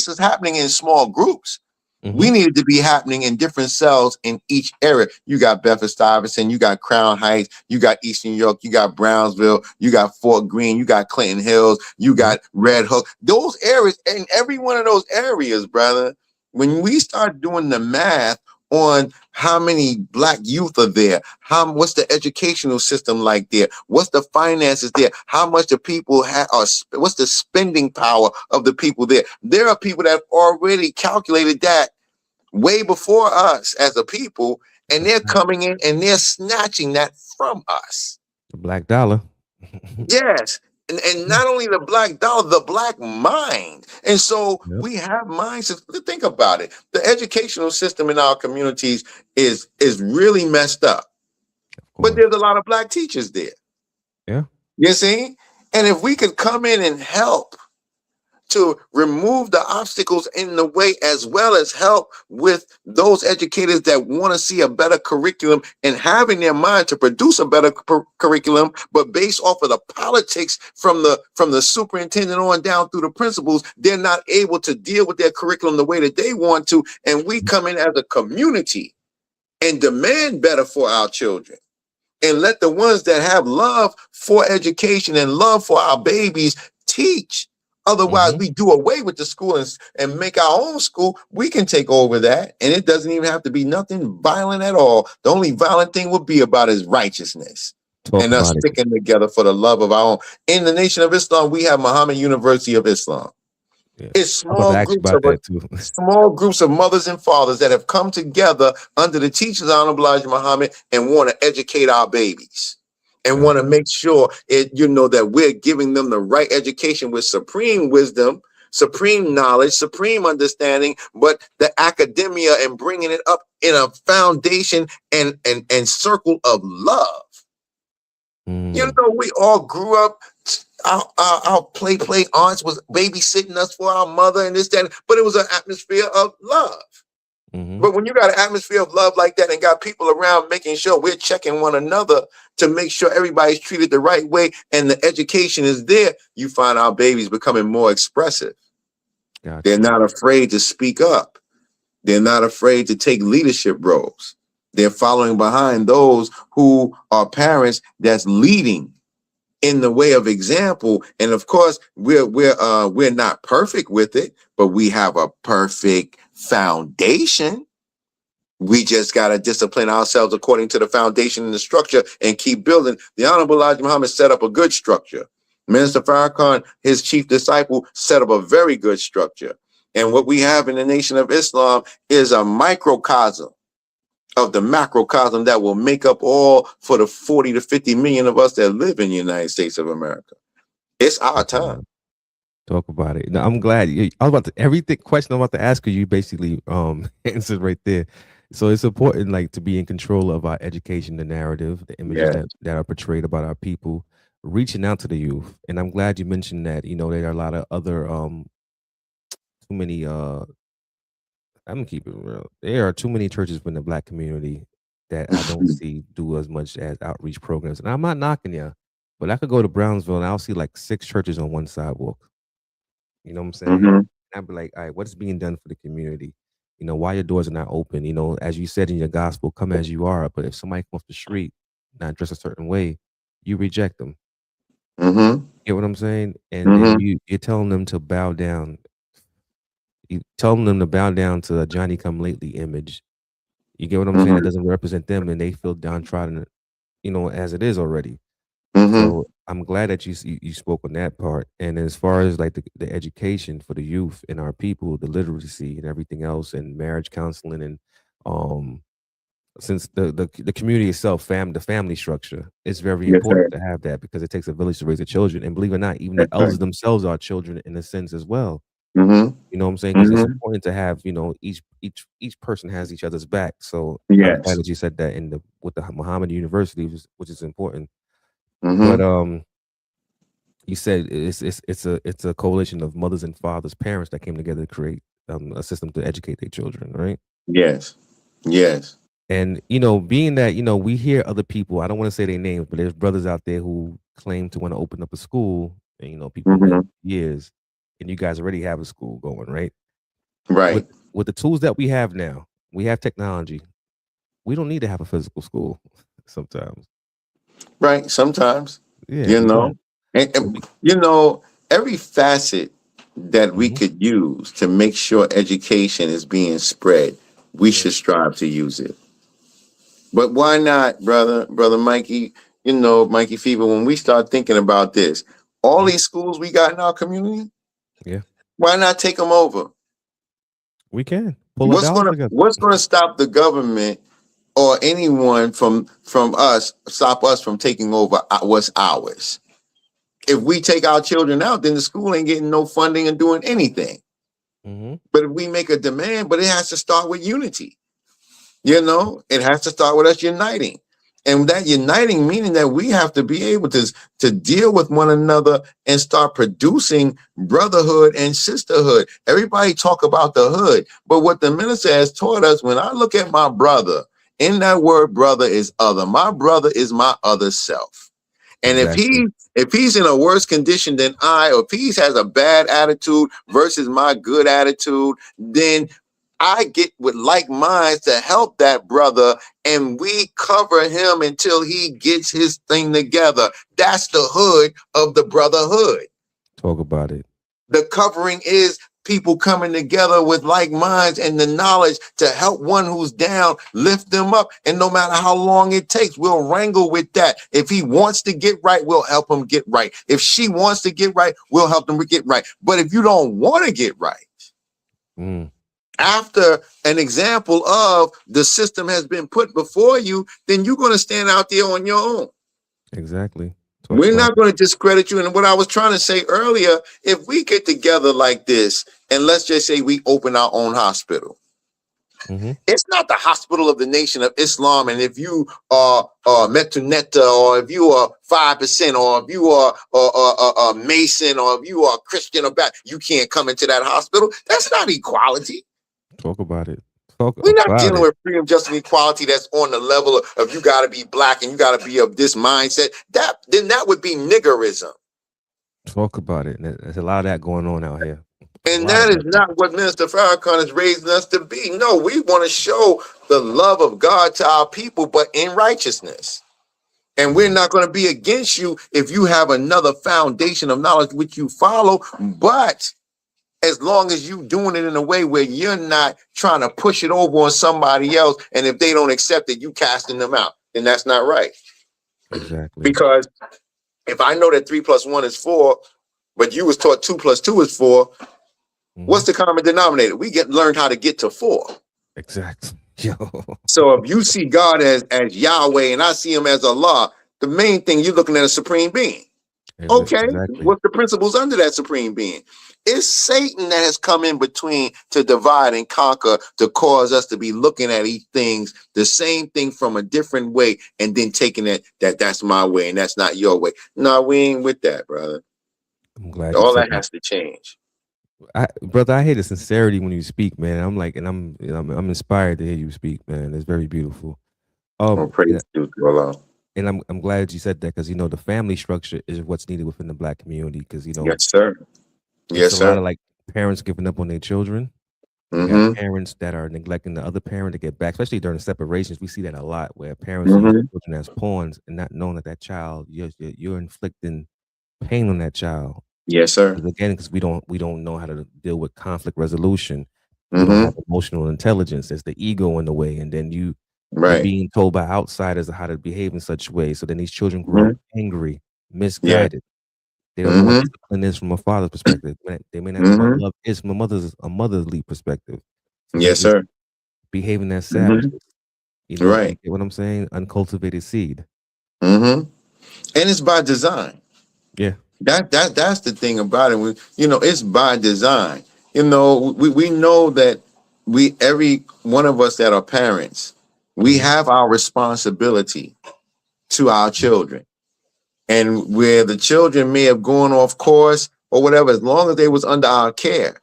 is happening in small groups. We Mhm. need it to be happening in different cells in each area. You got Bedford Stuyvesant, you got Crown Heights, you got Eastern York, you got Brownsville, you got Fort Greene, you got Clinton Hills, you Mhm. got Red Hook. Those areas, in every one of those areas, brother, when we start doing the math on how many Black youth are there, what's the educational system like there, what's the finances there, how much the people have, or what's the spending power of the people there. There are people that have already calculated that way before us as a people, and That's they're right. coming in and they're snatching that from us. The black dollar. Yes. And not only the Black dollar, the Black mind. And so Yep. we have minds to think about it. The educational system in our communities is really messed up. Of But course. there's a lot of Black teachers there. Yeah. You see? And if we could come in and help to remove the obstacles in the way, as well as help with those educators that want to see a better curriculum and having their mind to produce a better curriculum, but based off of the politics from the superintendent on down through the principals, they're not able to deal with their curriculum the way that they want to. And we come in as a community and demand better for our children, and let the ones that have love for education and love for our babies teach. Otherwise, Mhm. we do away with the school and make our own school. We can take over that, and it doesn't even have to be nothing violent at all. The only violent thing would be about is righteousness Talk and us about it. sticking together for the love of our own. In the Nation of Islam, we have Muhammad University of Islam. Yeah. It's I'm about to ask you about that too. small groups of mothers and fathers that have come together under the teachers of Honorable Elijah Muhammad and want to educate our babies and Yeah. want to make sure that we're giving them the right education with supreme wisdom, supreme knowledge, supreme understanding, but the academia and bringing it up in a foundation and circle of love. Mm. We all grew up. Our play aunts was babysitting us for our mother and this, that, but it was an atmosphere of love. Mm-hmm. But when you got an atmosphere of love like that and got people around making sure we're checking one another to make sure everybody's treated the right way and the education is there, you find our babies becoming more expressive. Got They're you. not afraid to speak up. They're not afraid to take leadership roles. They're following behind those who are parents that's leading in the way of example. And of course, we're not perfect with it, but we have a perfect foundation. We just got to discipline ourselves according to the foundation and the structure and keep building. The Honorable Elijah Muhammad set up a good structure. Minister Farrakhan, his chief disciple, set up a very good structure. And what we have in the Nation of Islam is a microcosm of the macrocosm that will make up all for the 40 to 50 million of us that live in the United States of America. It's our time. Talk about it. No, I'm glad. I was about to everything question I'm about to ask you basically answered right there. So it's important like to be in control of our education, the narrative, the images Yeah. that are portrayed about our people, reaching out to the youth. And I'm glad you mentioned that, there are a lot of other too many I'm gonna keep it real. There are too many churches in the black community that I don't see do as much as outreach programs. And I'm not knocking you, but I could go to Brownsville and I'll see like 6 churches on one sidewalk. You know what I'm saying? Mm-hmm. I'd be like, all right, what's being done for the community? Why your doors are not open? As you said in your gospel, come as you are. But if somebody comes off the street, not dressed a certain way, you reject them. Mm-hmm. You get what I'm saying? And then Mm-hmm. you're telling them to bow down. You telling them to bow down to a Johnny come lately image. You get what I'm saying? That Mm-hmm. doesn't represent them, and they feel downtrodden, as it is already. Mm-hmm. So I'm glad that you spoke on that part. And as far as like the education for the youth and our people, the literacy and everything else, and marriage counseling, and um, since the community itself, the family structure, it's very Yes, important sir. to have that because it takes a village to raise the children. And believe it or not, even the That's right. elders themselves are children in a sense as well. Mm-hmm. You know what I'm saying? Because it's Mm-hmm. important to have, each person has each other's back. So I'm glad Yes. that you said that with the Muhammad University, which is important. But Mm-hmm. you said it's a coalition of mothers and fathers, parents that came together to create a system to educate their children, right? Yes. Yes. And being that we hear other people, I don't want to say their names, but there's brothers out there who claim to want to open up a school, and people been waiting Mm-hmm. years, and you guys already have a school going, right? With Right. with the tools that we have now, we have technology. We don't need to have a physical school sometimes. Right. Sometimes, Yeah, you we know, don't. So and we, every facet that we mhm, could use to make sure education is being spread, we yeah, should strive to use it. But why not, brother Mikey? Mikey Fever. When we start thinking about this, all mhm, these schools we got in our community, yeah, why not take them over? we can pull our What's dollars gonna together. What's gonna stop the government or anyone from us stop us from taking over what's ours? If we take our children out, then the school ain't getting no funding and doing anything. Hmm. But if we make a demand, but it has to start with unity. It has to start with us uniting. And that uniting meaning that we have to be able to deal with one another and start producing brotherhood and sisterhood. Everybody talk about the hood, but what the minister has taught us, when I look at my brother, in that word brother is other. My brother is my other self. And if Exactly. he's in a worse condition than I, or if he has a bad attitude versus my good attitude, then I get with like minds to help that brother, and we cover him until he gets his thing together. That's the hood of the brotherhood. Talk about it. The covering is people coming together with like minds and the knowledge to help one who's down, lift them up. And no matter how long it takes, we'll wrangle with that. If he wants to get right, we'll help him get right. If she wants to get right, we'll help them get right. But if you don't want to get right, Mm, after an example of the system has been put before you, then you're going to stand out there on your own. exactly. Talk We're about not it. going to discredit you. And what I was trying to say earlier, if we get together like this, and let's just say we open our own hospital, Hmm. it's not the hospital of the Nation of Islam. And if you are Metuneta, or if you are 5%, or if you are a Mason, or if you are Christian or Baptist, you can't come into that hospital. That's not equality. Talk about it. Talk We're not about dealing it. with freedom, justice, and equality that's on the level of you got to be black and you got to be of this mindset. That would be niggerism. Talk about it. And there's a lot of that going on out here. A And lot of that is that. not what Minister Farrakhan is raising us to be. No, we want to show the love of God to our people, but in righteousness. And we're not going to be against you if you have another foundation of knowledge which you follow. But as long as you doing it in a way where you're not trying to push it over on somebody else, and if they don't accept it, you casting them out, then that's not right. Exactly. Because if I know that 3 + 1 is 4, but you was taught 2 + 2 is 4, what's the common denominator? We learned how to get to 4. Exactly. Yo. So if you see God as Yahweh and I see him as Allah, the main thing you're looking at a supreme being. Okay, Exactly. what's the principles under that supreme being? It's Satan that has come in between to divide and conquer, to cause us to be looking at each things the same thing from a different way, and then taking it that's my way and that's not your way. No, we ain't with that, brother. I'm glad you All said that that. has to change. Brother, I hear the sincerity when you speak, man. I'm like, and I'm inspired to hear you speak, man. It's very beautiful. Well, praise to Allah. And I'm glad you said that because the family structure is what's needed within the black community because Yes, sir. it's Yes, a lot sir. of like parents giving up on their children. You got Mm-hmm. parents that are neglecting the other parent to get back, especially during separations. We see that a lot where parents use Mm-hmm. children as pawns and not knowing that child you're inflicting pain on that child. Yes, sir. Because we don't know how to deal with conflict resolution. We don't have Mm-hmm. emotional intelligence. There's the ego in the way, and then you're Right. being told by outsiders how to behave in such way. So then these children grow up Mm-hmm. angry, Yeah. misguided. They don't know what Mm-hmm. discipline is from a father's perspective. They may not know what Mm-hmm. love is from a motherly perspective. So they're Yes, just sir. behaving as Mm-hmm. savages. You Right. get what I'm saying? Uncultivated seed. Mm-hmm. And it's by design. Yeah. That's the thing about it. It's by design. We know that every one of us that are parents, we Mhm. have our responsibility to our children. And where the children may have gone off course or whatever, as long as they was under our care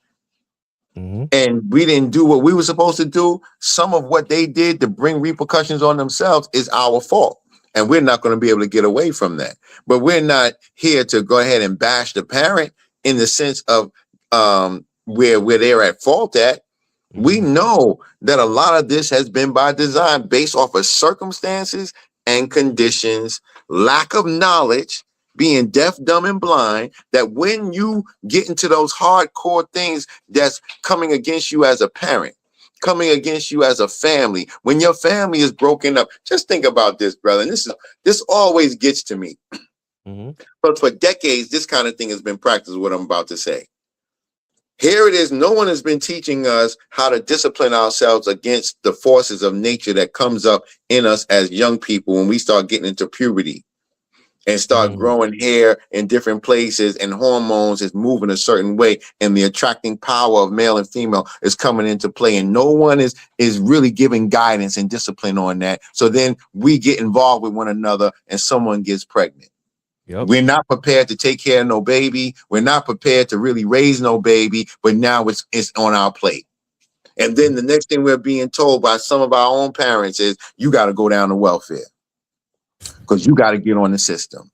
Mhm. and we didn't do what we were supposed to do, some of what they did to bring repercussions on themselves is our fault. And we're not going to be able to get away from that. But we're not here to go ahead and bash the parent in the sense of where they're at fault at. We Mhm. know that a lot of this has been by design based off of circumstances and conditions, lack of knowledge, being deaf, dumb, and blind, that when you get into those hardcore things that's coming against you as a parent, coming against you as a family, when your family is broken up, just think about this, brother. And this always gets to me. Mhm. But for decades, this kind of thing has been practiced, what I'm about to say. Here it is. No one has been teaching us how to discipline ourselves against the forces of nature that comes up in us as young people when we start getting into puberty and start Mhm. growing hair in different places and hormones is moving a certain way and the attracting power of male and female is coming into play. And no one is really giving guidance and discipline on that. So then we get involved with one another and someone gets pregnant. Yep. We're not prepared to take care of no baby. We're not prepared to really raise no baby, but now it's on our plate. And then the next thing we're being told by some of our own parents is you got to go down to welfare because you got to get on the system.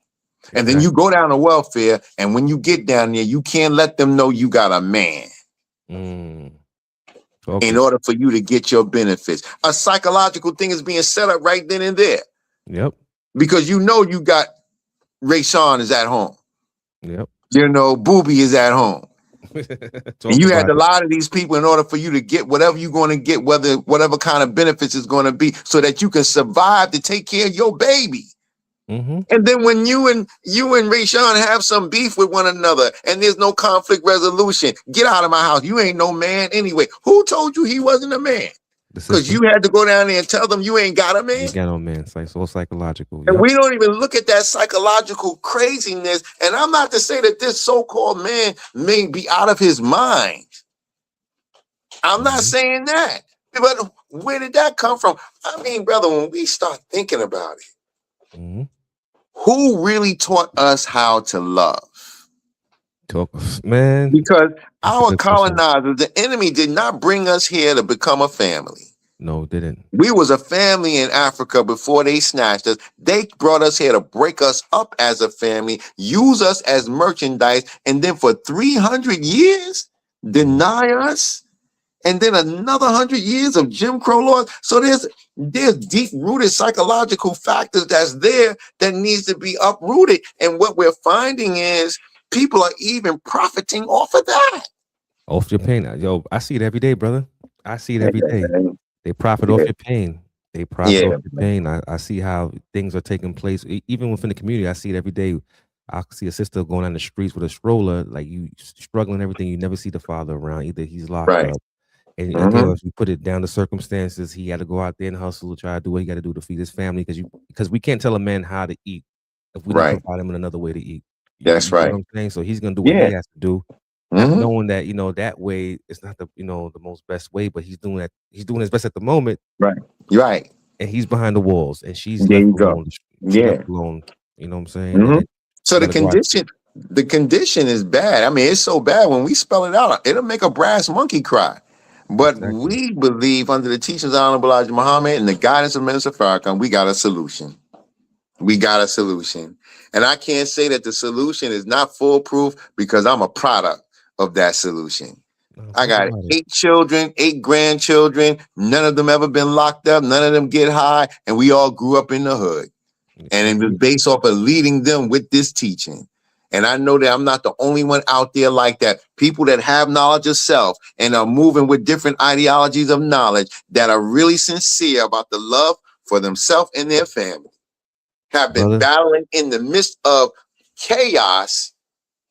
And then you Exactly. go down to welfare, and when you get down there, you can't let them know you got a man Talk in it. order for you to get your benefits. A psychological thing is being set up right then and there Yep. because you got Ray Sean is at home. Yep. Booby is at home. And Talk you had about to it. lie to these people in order for you to get whatever you're going to get, whatever kind of benefits is going to be, so that you can survive to take care of your baby. Mhm. And then when you and Rayshawn have some beef with one another and there's no conflict resolution, get out of my house. You ain't no man anyway. Who told you he wasn't a man? The Because system. you had to go down there and tell them you ain't got a You man. got on, man. It's like so psychological. And Yep. we don't even look at that psychological craziness. And I'm not to say that this so-called man may be out of his mind. I'm not saying that. But where did that come from? I mean, brother, when we start thinking about it, Mhm. who really taught us how to love? Talk, man. Because That's a Our good question. colonizers, the enemy did not bring us here to become a family. No, didn't. We was a family in Africa before they snatched us. They brought us here to break us up as a family, use us as merchandise, and then for 300 years Mhm. deny us, and then another 100 years of Jim Crow laws. So there's deep-rooted psychological factors that's there that needs to be uprooted. And what we're finding is people are even profiting off of that. Off your pain. Yo, I see it every day, brother. I see it every day. Man. They profit off Yeah, your pain. They profit yeah, off your pain. I see how things are taking place. Even within the community, I see it every day. I see a sister going down the streets with a stroller, like you struggling, everything. You never see the father around. Either he's locked right. up. And again, Mm-hmm. if you put it down to circumstances, he had to go out there and hustle, try to do what he got to do to feed his family. Because we can't tell a man how to eat if we don't Right. provide him another way to eat. That's You get right. what I'm saying? So he's gonna do what he Yeah. has to do, not Mm-hmm. knowing that that way is not the most best way, but he's doing that. He's doing his best at the moment, Right. Right. and he's behind the walls, and she's There left you go. alone. She's left Yeah. alone. You know what I'm saying? And Mm-hmm. then So you the got to go out. condition is bad. I mean, it's so bad when we spell it out, it'll make a brass monkey cry. But Exactly. we believe under the teachings of Honorable Elijah Muhammad and the guidance of Minister Farrakhan, we got a solution. We got a solution. And I can't say that the solution is not foolproof because I'm a product of that solution. I Talk got about it. 8 children, 8 grandchildren. None of them ever been locked up. None of them get high. And we all grew up in the hood. And it was Agreed. based off of leading them with this teaching. And I know that I'm not the only one out there like that. People that have knowledge of self and are moving with different ideologies of knowledge that are really sincere about the love for themselves and their family have been Brother, battling in the midst of chaos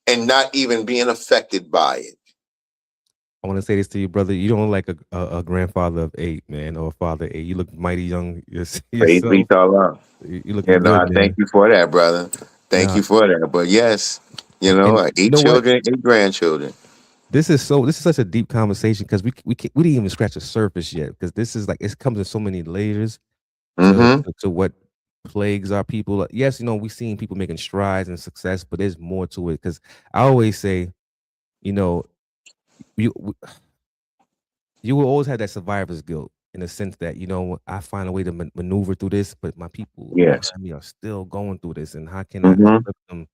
and not even being affected by it. I want to say this to you, brother. You don't look like a grandfather of 8, man, or a father of 8. You look mighty young Praise be yourself. to Allah. You You looking know, good, I thank man. you for that, brother. Thank Now, you for that. But yes, and you eight know what? children, 8 grandchildren. This is such a deep conversation because we didn't even scratch the surface yet because this is like it comes in so many layers to Mm-hmm. to what plagues our people. Yes, we've seen people making strides and success, but there's more to it. Because I always say, you know, you you will always have that survivor's guilt in the sense that I find a way to maneuver through this, but my people Yes. behind me are still going through this, and how can I Mm-hmm. uplift them?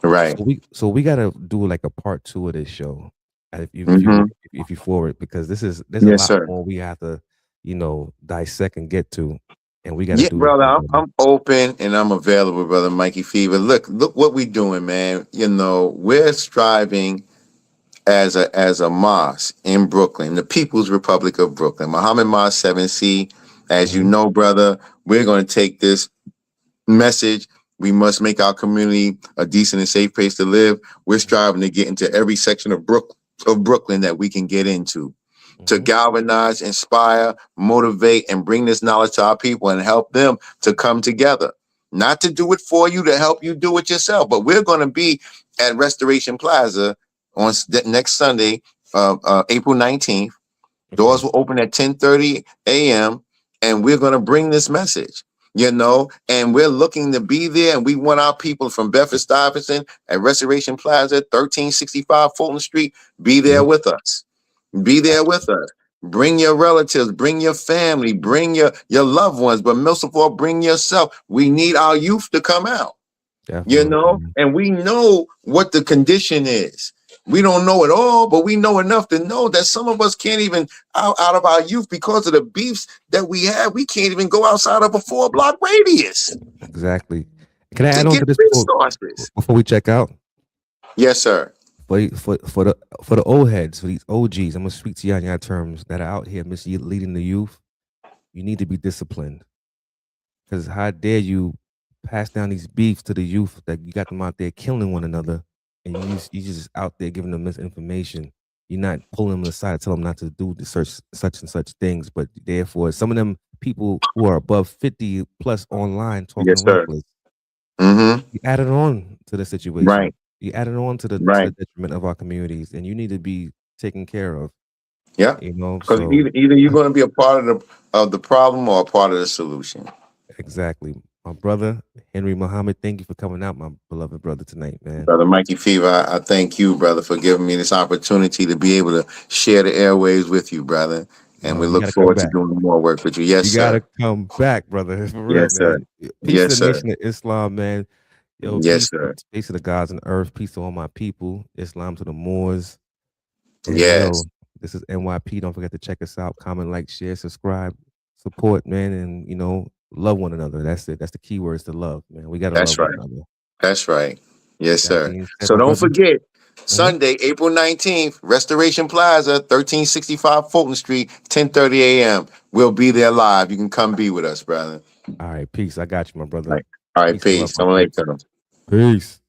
Right. So we gotta do like a part 2 of this show, Mm-hmm. if you for it, because there's a Yes, lot sir. more we have to dissect and get to, and we got to Yeah, do this brother, one, I'm, brother. I'm open and I'm available, brother Mikey Fever. Look what we doing, man. We're striving as a mosque in Brooklyn, the People's Republic of Brooklyn, Muhammad Mosque 7C. As you Mhm, know, brother, we're going to take this message. We must make our community a decent and safe place to live. We're striving to get into every section of Brooklyn that we can get into to mhm. galvanize, inspire, motivate, and bring this knowledge to our people and help them to come together. Not to do it for you, to help you do it yourself. But we're going to be at Restoration Plaza on next Sunday, April 19th. Doors Okay. will open at 10:30 a.m. and we're going to bring this message, and we're looking to be there. And we want our people from Bedford Stuyvesant at Restoration Plaza, 1365 Fulton Street, be there Yep. with us. Be there with us. Bring your relatives, bring your family, bring your loved ones, but most of all, bring yourself. We need our youth to come out, Definitely, man. and we know what the condition is. We don't know it all, but we know enough to know that some of us can't even out of our youth because of the beefs that we have. We can't even go outside of a 4-block radius Exactly. Can I to add on get to this resources. before we check out? Yes, sir. For the old heads, for these OGs, I'm gonna speak to y'all in your terms that are out here misleading the youth. You need to be disciplined. Because how dare you pass down these beefs to the youth that you got them out there killing one another, and you just out there giving them misinformation. You're not pulling them aside, tell them not to do the such and such things, but therefore some of them people who are above 50 plus online Yes, talking sir. reckless. Mm-hmm. You added on to the situation. Right. You added on to the Right. detriment of our communities, and you need to be taken care of. Yeah. Because So either you're going to be a part of the problem or a part of the solution. exactly. My brother Henry Mohammed, thank you for coming out, my beloved brother, tonight, man. Brother Mikey Fever, I thank you, brother, for giving me this opportunity to be able to share the airwaves with you, brother. And No, we you look gotta come forward to back. doing more work with you. Yes, You sir. gotta come back, brother. For real, Yes, sir. man. Peace to Yes, the sir. nation of Islam, man. Yo, Yes, peace to sir. the space of the gods and earth. Peace to all my people. Islam to the Moors. And Yes. yo, this is NYP. Don't forget to check us out. Comment, like, share, subscribe, support, man, and love one another. That's it. That's the key words to love, man. We gotta That's love one right. another. That's right. Yes, That sir. being said, So my don't brother. forget, Mhm. Sunday, April 19th, Restoration Plaza, 1365 Fulton Street, 10:30 a.m. We'll be there live. You can come be with us, brother. All right, peace. I got you, my All brother. right. All right. Peace and love, Peace. my Assalamu people. alaikum. Peace.